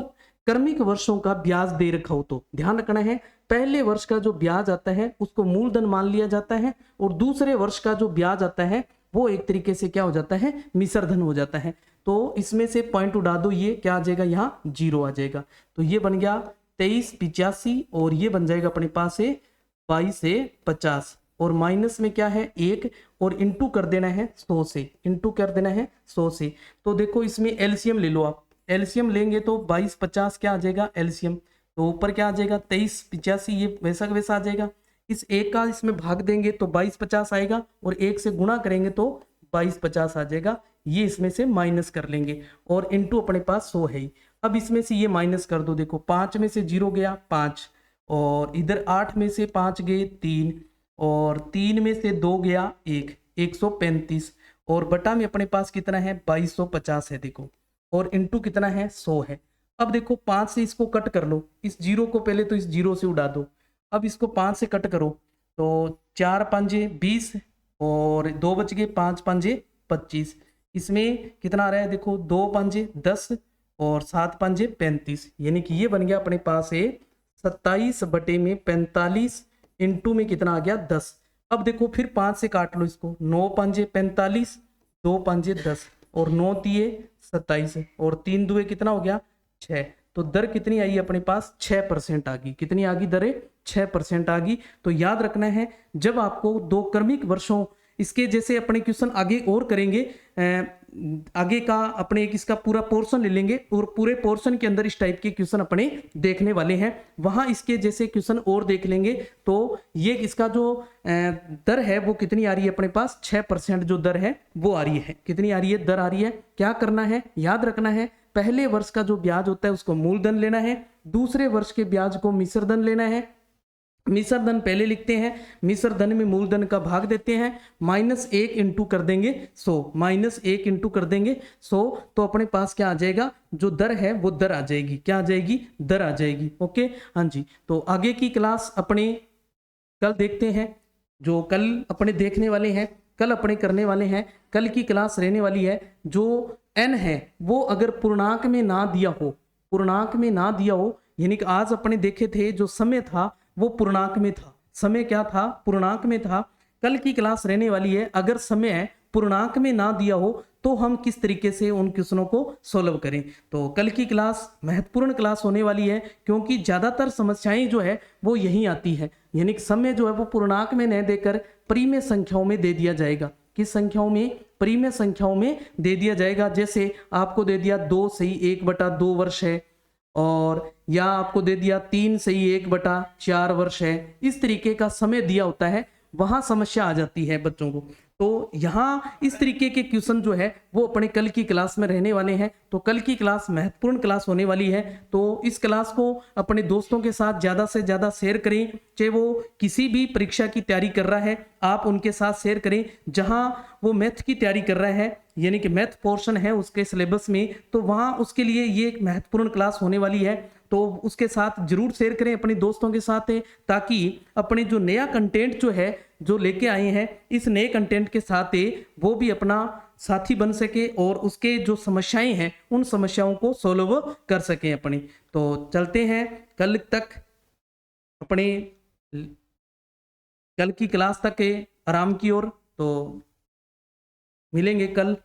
क्रमिक वर्षों का ब्याज दे रखा हो। तो ध्यान रखना है, पहले वर्ष का जो ब्याज आता है उसको मूलधन मान लिया जाता है, और दूसरे वर्ष का जो ब्याज आता है वो एक तरीके से क्या हो जाता है मिश्र धन हो जाता है। तो इसमें से पॉइंट उड़ा दो, ये क्या आ जाएगा यहाँ 0 आ जाएगा, तो ये बन गया 2385, और ये बन जाएगा अपने पास से 22 से 50, और माइनस में क्या है 1 और इंटू कर देना है 100 से, इंटू कर देना है 100 से। तो देखो इसमें एलसीएम ले लो आप, एलसीएम लेंगे तो 2250 क्या आ जाएगा एलसीएम, तो ऊपर क्या आ जाएगा 2385, ये वैसा का वैसा आ जाएगा, इस 1 का इसमें भाग देंगे तो 2250 आएगा, और 1 से गुणा करेंगे तो 2250 आ जाएगा, ये इसमें से माइनस कर लेंगे, और इंटू अपने पास 100 है ही। अब इसमें से ये माइनस कर दो, देखो 5 में से 0 गया 5, और इधर 8 में से 5 गए 3, और 3 में से 2 गया 1, 135, और बटा में अपने पास कितना है 2250 है, देखो, और इंटू कितना है 100 है। अब देखो 5 से इसको कट कर लो, इस 0 को पहले तो इस 0 से उड़ा दो, अब इसको 5 से कट करो तो 4 पंजे 20, और 2 बच गए, 5 पंजे 25, इसमें कितना आ रहा है देखो 2 पंजे 10 और 7 पंजे 35, यानी कि ये बन गया अपने पास है 27/45, इंटू में कितना आ गया 10। अब देखो फिर 5 से काट लो इसको, 9 पंजे 45, 2 पंजे 10, और 9 तिये 27 और 3 दुए कितना हो गया 6। तो दर कितनी आई अपने पास 6% आ गई। कितनी आ गई दरें 6% आ गई। तो याद रखना है जब आपको 2 क्रमिक वर्षों, इसके जैसे अपने क्वेश्चन आगे और करेंगे, आगे का अपने एक इसका पूरा पोर्शन ले लेंगे और पूरे पोर्शन के अंदर इस टाइप के क्वेश्चन अपने देखने वाले हैं, वहां इसके जैसे क्वेश्चन और देख लेंगे। तो ये इसका जो दर है वो कितनी आ रही है अपने पास 6% जो दर है वो आ रही है। कितनी आ रही है दर आ रही है। क्या करना है याद रखना है, पहले वर्ष का जो ब्याज होता है उसको मूलधन लेना है, दूसरे वर्ष के ब्याज को मिश्रधन लेना है। मिश्रधन पहले लिखते हैं, मिश्रधन में मूलधन का भाग देते हैं, -1 इंटू कर देंगे 100, -1 इंटू कर देंगे 100। तो अपने पास क्या आ जाएगा, जो दर है वो दर आ जाएगी। क्या आ जाएगी, दर आ जाएगी। ओके हाँ जी। तो आगे की क्लास अपने कल देखते हैं, जो कल अपने देखने वाले हैं, कल अपने करने वाले हैं। कल की क्लास रहने वाली है जो n है वो अगर पूर्णांक में ना दिया हो, पूर्णांक में ना दिया हो, यानी कि आज अपने देखे थे जो समय था वो पूर्णांक में था, समय क्या था पूर्णांक में था। कल की क्लास रहने वाली है अगर समय पूर्णांक में ना दिया हो तो हम किस तरीके से उन क्वेश्चनों को सोल्व करें। तो कल की क्लास महत्वपूर्ण क्लास होने वाली है क्योंकि ज्यादातर समस्याएं जो है वो यही आती है, यानी कि समय जो है वो पूर्णांक में न देकर परिमेय संख्याओं में दे दिया जाएगा। किस संख्याओं में, परिमेय संख्याओं में दे दिया जाएगा। जैसे आपको दे दिया 2 सही 1/2 वर्ष है, और या आपको दे दिया 3 सही 1/4 वर्ष है। इस तरीके का समय दिया होता है, वहां समस्या आ जाती है बच्चों को। तो यहाँ इस तरीके के क्वेश्चन जो है वो अपने कल की क्लास में रहने वाले हैं। तो कल की क्लास महत्वपूर्ण क्लास होने वाली है। तो इस क्लास को अपने दोस्तों के साथ ज्यादा से ज्यादा शेयर करें, चाहे वो किसी भी परीक्षा की तैयारी कर रहा है आप उनके साथ शेयर करें। जहां वो मैथ की तैयारी कर रहा है, यानी कि मैथ पोर्शन है उसके सिलेबस में, तो वहां उसके लिए ये एक महत्वपूर्ण क्लास होने वाली है। तो उसके साथ जरूर शेयर करें अपने दोस्तों के साथ, ताकि अपने जो नया कंटेंट जो है जो लेके आए हैं, इस नए कंटेंट के साथ वो भी अपना साथी बन सके और उसके जो समस्याएं हैं उन समस्याओं को सोल्व कर सकें अपने। तो चलते हैं कल तक, अपने कल की क्लास तक आराम की ओर। तो मिलेंगे कल।